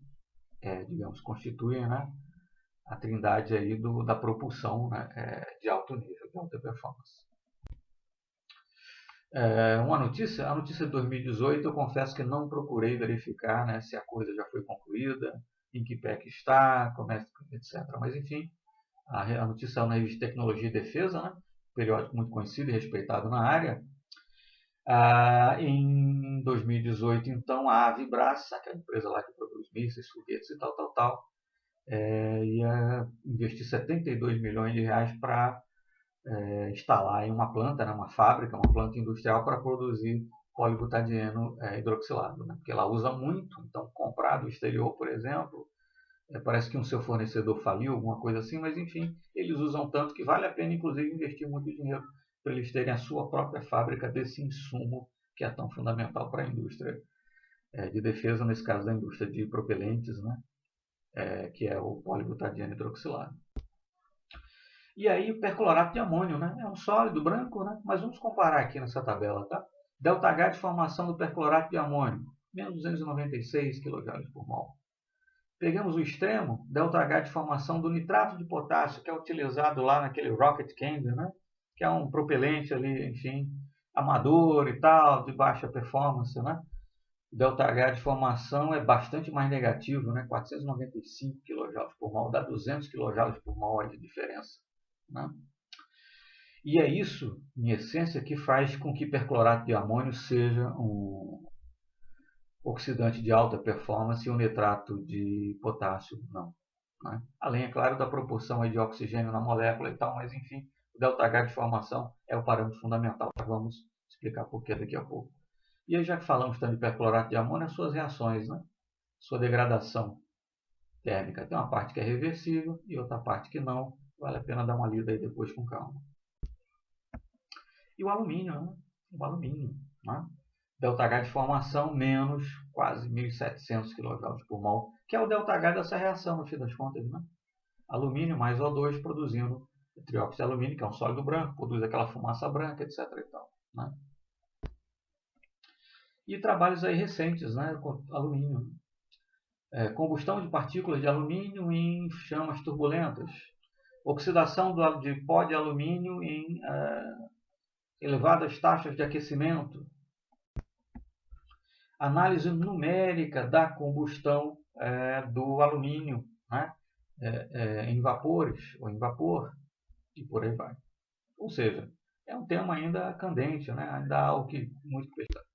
digamos, constituem, né? A trindade aí da propulsão, né? De alto nível, de alta performance. Uma notícia, a notícia de 2018, eu confesso que não procurei verificar, né, se a coisa já foi concluída, em que pé que está, etc. Mas enfim, a notícia é na revista Tecnologia e Defesa, né, periódico muito conhecido e respeitado na área. Em 2018, então, a Avibras, aquela empresa lá que produz mísseis, foguetes e tal, ia investir 72 milhões de reais para instalar em uma planta, né, uma fábrica, uma planta industrial para produzir polibutadieno hidroxilado, né, porque ela usa muito, então comprar do exterior, por exemplo, parece que um seu fornecedor faliu, alguma coisa assim, mas enfim, eles usam tanto que vale a pena, inclusive, investir muito dinheiro para eles terem a sua própria fábrica desse insumo que é tão fundamental para a indústria de defesa, nesse caso da indústria de propelentes, né, que é o polibutadieno hidroxilado. E aí o perclorato de amônio, né? É um sólido branco, né? Mas vamos comparar aqui nessa tabela, tá? ΔH de formação do perclorato de amônio, menos 296 kJ por mol. Pegamos o extremo, ΔH de formação do nitrato de potássio, que é utilizado lá naquele Rocket Candy, né? Que é um propelente ali, enfim, amador e tal, de baixa performance, né? O ΔH de formação é bastante mais negativo, né? 495 kJ por mol, dá 200 kJ por mol de diferença. Né? E é isso, em essência, que faz com que perclorato de amônio seja um oxidante de alta performance e o nitrato de potássio não. Né? Além, é claro, da proporção de oxigênio na molécula e tal, mas enfim, o ΔH de formação é o parâmetro fundamental. Vamos explicar por que daqui a pouco. E aí, já que falamos também de perclorato de amônio, as suas reações, né? Sua degradação térmica. Tem uma parte que é reversível e outra parte que não. Vale a pena dar uma lida aí depois com calma. E o alumínio, né? O alumínio, né? ΔH de formação menos quase 1.700 kJ por mol, que é o ΔH dessa reação, no fim das contas, né? Alumínio mais O2 produzindo trióxido de alumínio, que é um sólido branco, produz aquela fumaça branca, etc. E tal, né? E trabalhos aí recentes, né? Com alumínio. Combustão de partículas de alumínio em chamas turbulentas. Oxidação de pó de alumínio em elevadas taxas de aquecimento. Análise numérica da combustão do alumínio, né? Em vapores ou em vapor, e por aí vai. Ou seja, é um tema ainda candente, né? Ainda há algo que muito pesquisar.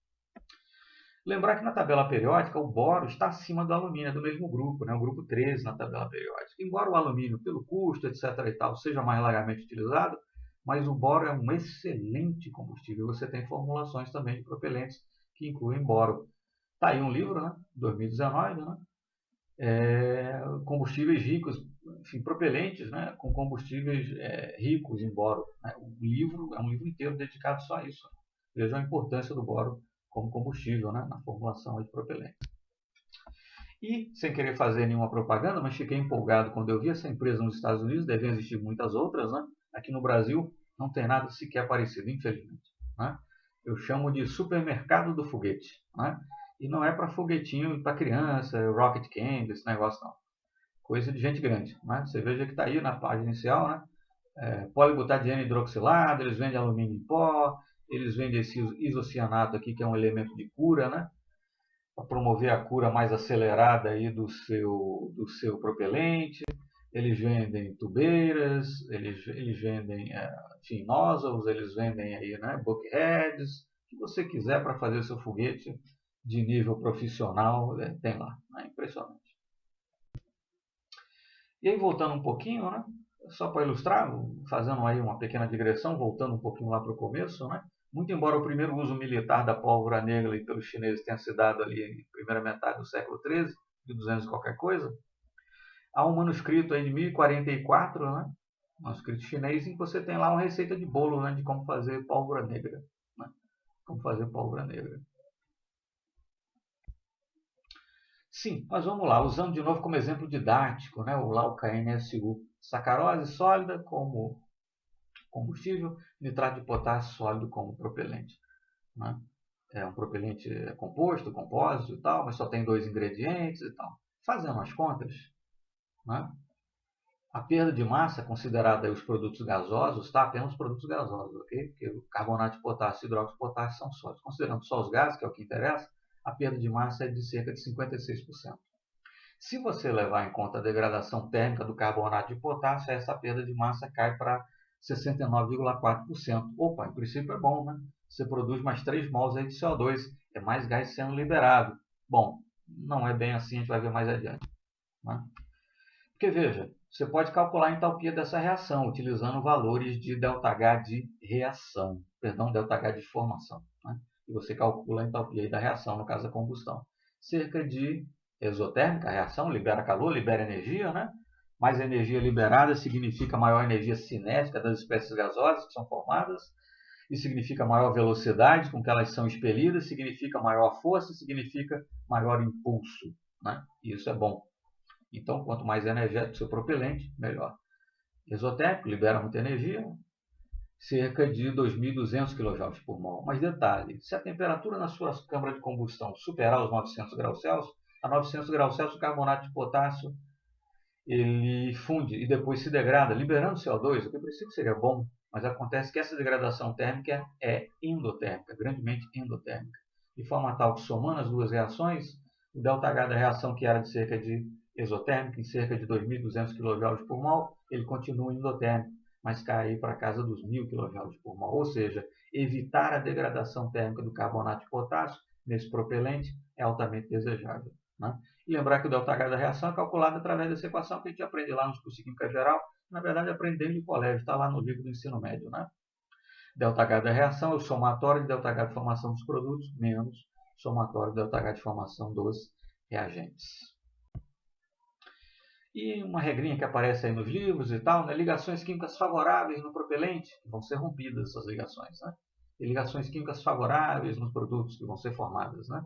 Lembrar que na tabela periódica o boro está acima do alumínio, é do mesmo grupo, né? O grupo 13 na tabela periódica. Embora o alumínio, pelo custo, etc. e tal, seja mais largamente utilizado, mas o boro é um excelente combustível. Você tem formulações também de propelentes que incluem boro. Está aí um livro, né? 2019, né? Combustíveis ricos, enfim, propelentes, né? Com combustíveis ricos em boro. Né? O livro é um livro inteiro dedicado só a isso. Veja a importância do boro como combustível, né? Na formulação de propelentes. E, sem querer fazer nenhuma propaganda, mas fiquei empolgado quando eu vi essa empresa nos Estados Unidos, devem existir muitas outras, né? Aqui no Brasil não tem nada sequer parecido, infelizmente. Né? Eu chamo de supermercado do foguete. Né? E não é para foguetinho para criança, rocket candy, esse negócio não. Coisa de gente grande. Né? Você veja que está aí na página inicial, né? Polibutadieno hidroxilado, eles vendem alumínio em pó, eles vendem esse isocianato aqui, que é um elemento de cura, né? Para promover a cura mais acelerada aí do seu propelente. Eles vendem tubeiras, eles vendem nozzles, eles vendem aí, né, bulkheads, o que você quiser para fazer seu foguete de nível profissional, tem lá. É impressionante. E aí, voltando um pouquinho, né, só para ilustrar, fazendo aí uma pequena digressão, voltando um pouquinho lá para o começo, né, muito embora o primeiro uso militar da pólvora negra pelos chineses tenha se dado ali em primeira metade do século XIII, de 200 e qualquer coisa, há um manuscrito aí de 1044, né, um manuscrito chinês, em que você tem lá uma receita de bolo, né, de como fazer pólvora negra. Né, como fazer pólvora negra. Sim, mas vamos lá, usando de novo como exemplo didático, né, o LAU-KNSU. Sacarose sólida como combustível, nitrato de potássio sólido como propelente. Né? É um propelente composto, compósito e tal, mas só tem 2 ingredientes e tal. Fazendo as contas, né? A perda de massa, considerada os produtos gasosos, tá? Apenas os produtos gasosos, ok? Porque o carbonato de potássio e hidróxido de potássio são sólidos. Considerando só os gases, que é o que interessa, a perda de massa é de cerca de 56%. Se você levar em conta a degradação térmica do carbonato de potássio, essa perda de massa cai para 69,4%. Opa, em princípio é bom, né? Você produz mais 3 mols de CO2, é mais gás sendo liberado. Bom, não é bem assim, a gente vai ver mais adiante. Né? Porque veja, você pode calcular a entalpia dessa reação utilizando valores de ΔH de reação, perdão, ΔH de formação. Né? E você calcula a entalpia da reação, no caso da combustão. Cerca de exotérmica, a reação libera calor, libera energia, né? Mais energia liberada significa maior energia cinética das espécies gasosas que são formadas, isso significa maior velocidade com que elas são expelidas, significa maior força, significa maior impulso. Né? E isso é bom. Então, quanto mais energético o seu propelente, melhor. Exotérmico, libera muita energia, cerca de 2.200 kJ por mol. Mas detalhe, se a temperatura na sua câmara de combustão superar os 900 graus Celsius, a 900 graus Celsius o carbonato de potássio ele funde e depois se degrada, liberando CO2, o que a princípio seria bom, mas acontece que essa degradação térmica é endotérmica, grandemente endotérmica, de forma tal que, somando as duas reações, o ΔH da reação, que era de cerca de exotérmica, em cerca de 2.200 kJ por mol, ele continua endotérmico, mas cai para casa dos 1.000 kJ por mol. Ou seja, evitar a degradação térmica do carbonato de potássio nesse propelente é altamente desejável. Né? E lembrar que o ΔH da reação é calculado através dessa equação que a gente aprende lá no curso de Química Geral. Na verdade, aprendendo de colégio, está lá no livro do ensino médio. Né? ΔH da reação é o somatório de ΔH de formação dos produtos menos somatório de ΔH de formação dos reagentes. E uma regrinha que aparece aí nos livros e tal, né? Ligações químicas favoráveis no propelente, que vão ser rompidas essas ligações. Né? E ligações químicas favoráveis nos produtos que vão ser formadas. Né?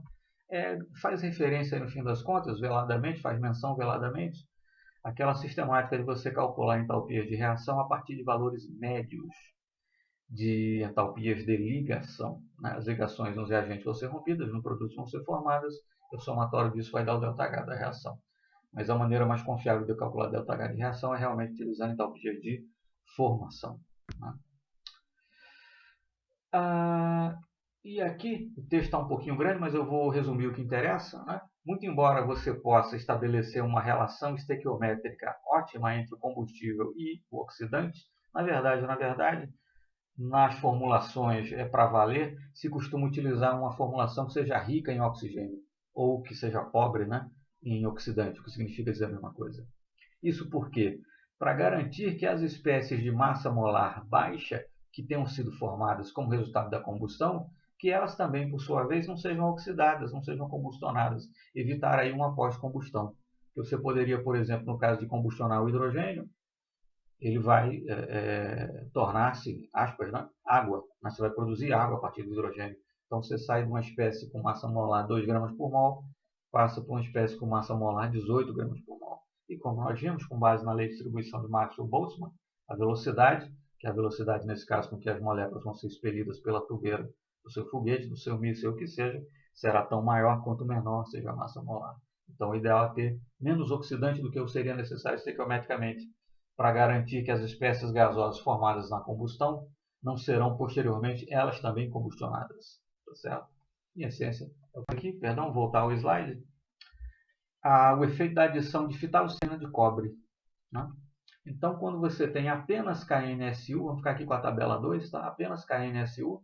Faz referência, aí, no fim das contas, veladamente, faz menção veladamente, àquela sistemática de você calcular entalpias de reação a partir de valores médios de entalpias de ligação. Né? As ligações nos reagentes vão ser rompidas, no produto vão ser formadas, e o somatório disso vai dar o ΔH da reação. Mas a maneira mais confiável de calcular ΔH de reação é realmente utilizar entalpias de formação. Né? E aqui o texto está um pouquinho grande, mas eu vou resumir o que interessa. Né? Muito embora você possa estabelecer uma relação estequiométrica ótima entre o combustível e o oxidante, na verdade, nas formulações para valer, se costuma utilizar uma formulação que seja rica em oxigênio, ou que seja pobre, né, em oxidante, o que significa dizer a mesma coisa. Isso por quê? Para garantir que as espécies de massa molar baixa que tenham sido formadas como resultado da combustão, que elas também, por sua vez, não sejam oxidadas, não sejam combustionadas, evitar aí uma pós-combustão. Você poderia, por exemplo, no caso de combustionar o hidrogênio, ele vai tornar-se, aspas, né, água. Né? Você vai produzir água a partir do hidrogênio. Então você sai de uma espécie com massa molar 2 gramas por mol passa por uma espécie com massa molar 18 gramas por mol. E como nós vimos, com base na lei de distribuição de Maxwell-Boltzmann, a velocidade, que é a velocidade nesse caso com que as moléculas vão ser expelidas pela tubeira do seu foguete, do seu míssil, o que seja, será tão maior quanto menor seja a massa molar. Então o ideal é ter menos oxidante do que seria necessário estequiometricamente para garantir que as espécies gasosas formadas na combustão não serão posteriormente elas também combustionadas. Tá certo? Em essência, aqui, perdão, voltar ao slide, o efeito da adição de fitalucina de cobre. Né? Então, quando você tem apenas KNSU, vamos ficar aqui com a tabela 2, tá? Apenas KNSU,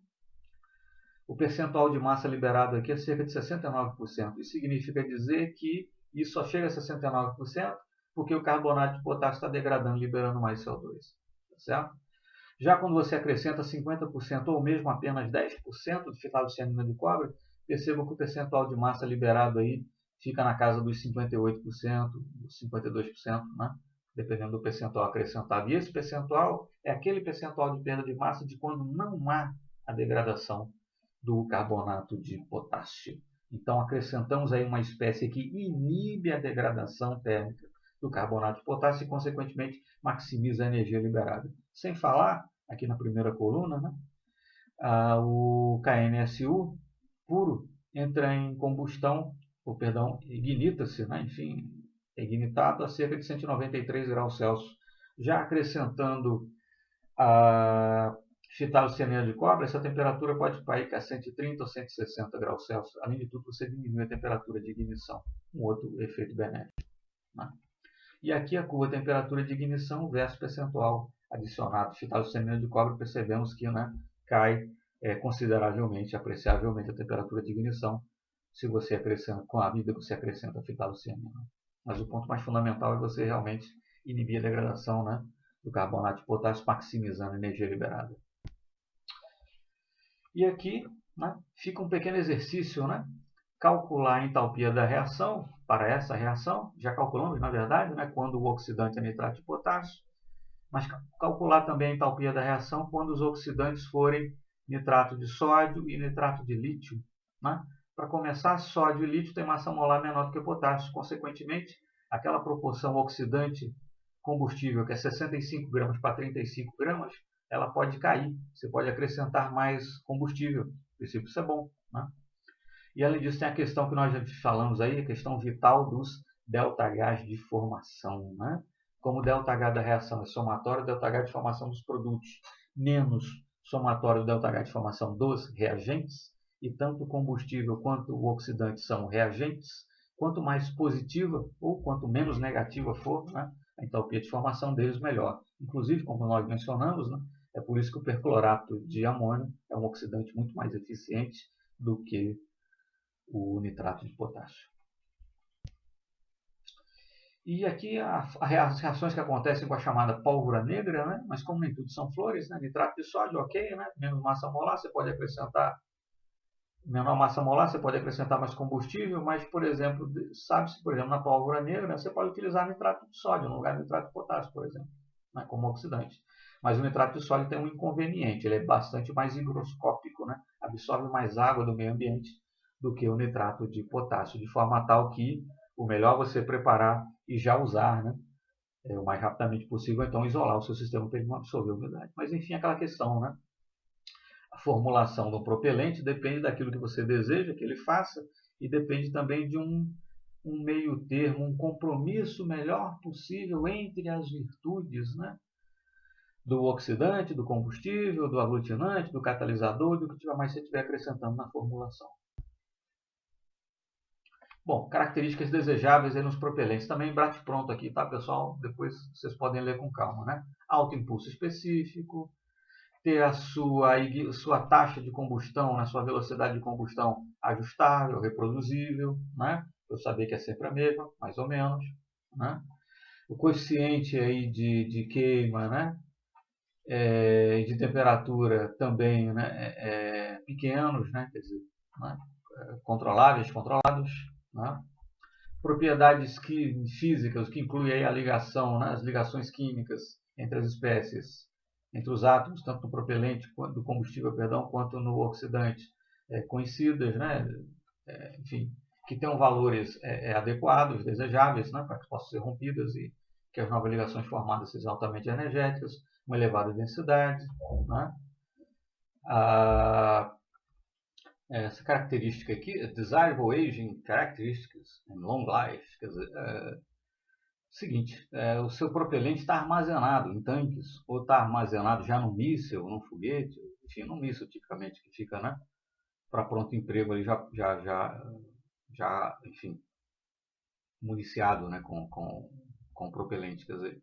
o percentual de massa liberado aqui é cerca de 69%. Isso significa dizer que isso só chega a 69% porque o carbonato de potássio está degradando, liberando mais CO2. Tá certo? Já quando você acrescenta 50% ou mesmo apenas 10% de fitalucinina de cobre, perceba que o percentual de massa liberado aí fica na casa dos 58%, dos 52%, né? Dependendo do percentual acrescentado. E esse percentual é aquele percentual de perda de massa de quando não há a degradação do carbonato de potássio. Então, acrescentamos aí uma espécie que inibe a degradação térmica do carbonato de potássio e, consequentemente, maximiza a energia liberada. Sem falar, aqui na primeira coluna, né, o KNSU puro entra em combustão, ignita-se, né, enfim, é ignitado a cerca de 193 graus Celsius. Já acrescentando a fitalucinina de cobre, essa temperatura pode cair a 130 ou 160 graus Celsius. Além de tudo, você diminui a temperatura de ignição, um outro efeito benéfico. Né? E aqui a curva temperatura de ignição versus percentual adicionado de fitalucinina de cobre, percebemos que, né, cai consideravelmente, apreciavelmente a temperatura de ignição se você acrescenta, com a medida que você acrescenta a fitalucinina. Mas o ponto mais fundamental é você realmente inibir a degradação, né, do carbonato de potássio, maximizando a energia liberada. E aqui, né, fica um pequeno exercício, né, calcular a entalpia da reação para essa reação. Já calculamos, na verdade, né, quando o oxidante é nitrato de potássio, mas calcular também a entalpia da reação quando os oxidantes forem nitrato de sódio e nitrato de lítio. Né? Para começar, sódio e lítio têm massa molar menor do que potássio. Consequentemente, aquela proporção oxidante combustível, que é 65 gramas para 35 gramas, ela pode cair. Você pode acrescentar mais combustível. No princípio, isso é bom. Né? E além disso, tem a questão que nós já falamos aí, a questão vital dos ΔH de formação. Né? Como o ΔH da reação é somatório, o ΔH de formação dos produtos menos somatório do ΔH de formação dos reagentes, e tanto o combustível quanto o oxidante são reagentes, quanto mais positiva ou quanto menos negativa for, né, a entalpia de formação deles, melhor. Inclusive, como nós mencionamos, né, é por isso que o perclorato de amônio é um oxidante muito mais eficiente do que o nitrato de potássio. E aqui as reações que acontecem com a chamada pólvora negra, né? Mas como nem tudo são flores, né? Nitrato de sódio, ok, né? Menos massa molar, você pode acrescentar menor massa molar, você pode acrescentar mais combustível, mas, por exemplo, sabe-se, por exemplo, na pólvora negra, né? Você pode utilizar nitrato de sódio no lugar de nitrato de potássio, por exemplo, né? Como oxidante. Mas o nitrato de sódio tem um inconveniente, ele é bastante mais higroscópico, né? Absorve mais água do meio ambiente do que o nitrato de potássio, de forma tal que o melhor é você preparar e já usar, né, o mais rapidamente possível, então isolar o seu sistema para ele não absorver a umidade. Mas enfim, aquela questão, né? A formulação do propelente depende daquilo que você deseja que ele faça e depende também de um meio termo, um compromisso melhor possível entre as virtudes, né, do oxidante, do combustível, do aglutinante, do catalisador, do que mais você estiver acrescentando na formulação. Bom, características desejáveis aí nos propelentes. Também bate pronto aqui, tá, pessoal? Depois vocês podem ler com calma, né? Alto impulso específico, ter a sua taxa de combustão, a sua velocidade de combustão ajustável, reproduzível, né? Eu saber que é sempre a mesma, mais ou menos, né? O coeficiente aí de queima, né? De temperatura também, né? Pequenos, né? Quer dizer, né? Controláveis, controlados, né? Propriedades físicas, que inclui aí a ligação, né, as ligações químicas entre as espécies, entre os átomos, tanto no propelente, do combustível, perdão, quanto no oxidante, conhecidas, né, enfim, que tenham valores adequados, desejáveis, né, para que possam ser rompidas e que as novas ligações formadas sejam altamente energéticas, uma elevada densidade, né? Essa característica aqui, Desirable Aging Characteristics and Long Life, quer dizer, seguinte, o seu propelente está armazenado em tanques, ou está armazenado já no míssil, no foguete, enfim, no míssil tipicamente que fica, né, para pronto emprego ali já enfim, municiado, né, com propelente, quer dizer,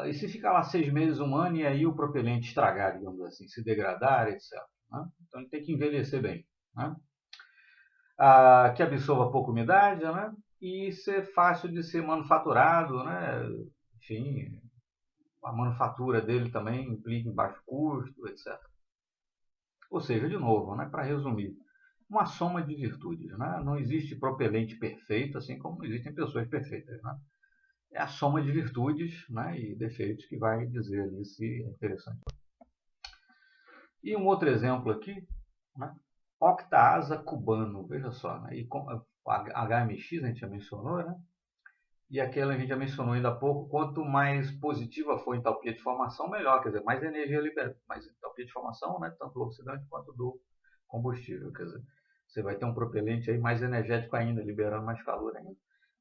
e se ficar lá 6 meses, 1 ano, e aí o propelente estragar, digamos assim, se degradar, etc. Né? Então ele tem que envelhecer bem. Né? Que absorva pouca umidade, né? E ser fácil de ser manufaturado, né? Enfim, a manufatura dele também implica em baixo custo, etc. Ou seja, de novo, né, para resumir, uma soma de virtudes. Né? Não existe propelente perfeito, assim como não existem pessoas perfeitas. Né? É a soma de virtudes, né, e defeitos que vai dizer ali se é interessante. E um outro exemplo aqui, né, octaasa cubano, veja só, né, e HMX a gente já mencionou, né, e aquela a gente já mencionou ainda há pouco, quanto mais positiva for a entalpia de formação, melhor, quer dizer, mais energia libera, mais entalpia de formação, né, tanto do oxidante quanto do combustível, quer dizer, você vai ter um propelente aí mais energético ainda, liberando mais calor ainda.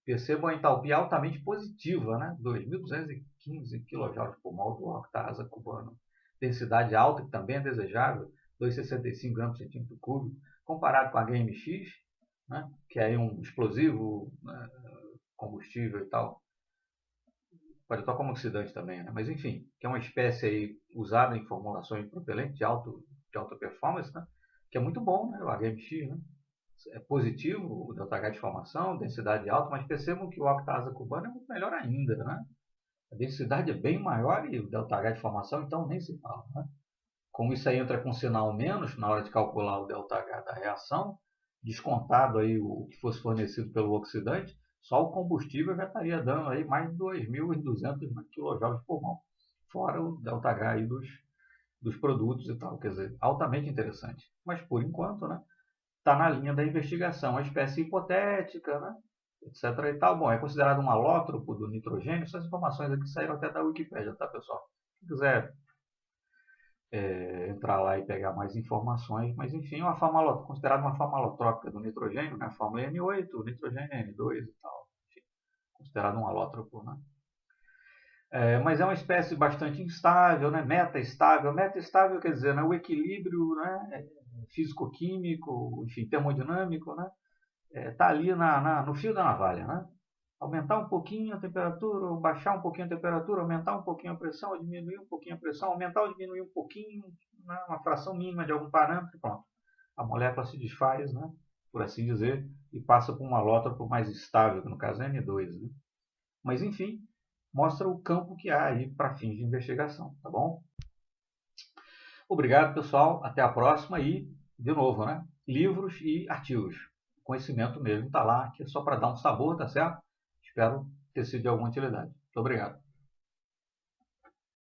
Percebam a entalpia altamente positiva, né? 2.215 kJ por mol do octaasa cubano. Densidade alta, que também é desejável, 2,65 gramas por centímetro cúbico, comparado com a HMX, né? Que é um explosivo, né? Combustível e tal. Pode atuar como oxidante também, né? Mas enfim, que é uma espécie aí usada em formulações de propelente de alta performance, né? Que é muito bom, né? O HMX, né? É positivo o ΔH de formação, densidade alta, mas percebam que o octaasa cubano é muito melhor ainda, né? A densidade é bem maior e o ΔH de formação, então, nem se fala, né? Como isso aí entra com sinal menos na hora de calcular o ΔH da reação, descontado aí o que fosse fornecido pelo oxidante, só o combustível já estaria dando aí mais de 2.200 kJ por mol, fora o ΔH aí dos produtos e tal, quer dizer, altamente interessante. Mas por enquanto, né? Está na linha da investigação, uma espécie hipotética, né? Etc. E tal. Bom, é considerado um alótropo do nitrogênio. Essas informações aqui saíram até da Wikipédia, tá, pessoal? Quem quiser entrar lá e pegar mais informações, mas enfim, considerado uma forma alotrópica do nitrogênio, né? A fórmula é N8, o nitrogênio é N2 e tal. Enfim, considerado um alótropo, né? Mas é uma espécie bastante instável, né? Meta-estável. Meta-estável quer dizer, né? O equilíbrio, né? Físico-químico, enfim, termodinâmico, né? Está ali no fio da navalha, né? Aumentar um pouquinho a temperatura, ou baixar um pouquinho a temperatura, aumentar um pouquinho a pressão, ou diminuir um pouquinho a pressão, aumentar ou diminuir um pouquinho, né? Uma fração mínima de algum parâmetro, pronto. A molécula se desfaz, né? Por assim dizer, e passa por uma alótropo mais estável, que no caso é N2, né? Mas enfim, mostra o campo que há aí para fins de investigação, tá bom? Obrigado, pessoal. Até a próxima e, de novo, né? Livros e artigos. Conhecimento mesmo está lá, que é só para dar um sabor, tá certo? Espero ter sido de alguma utilidade. Muito obrigado.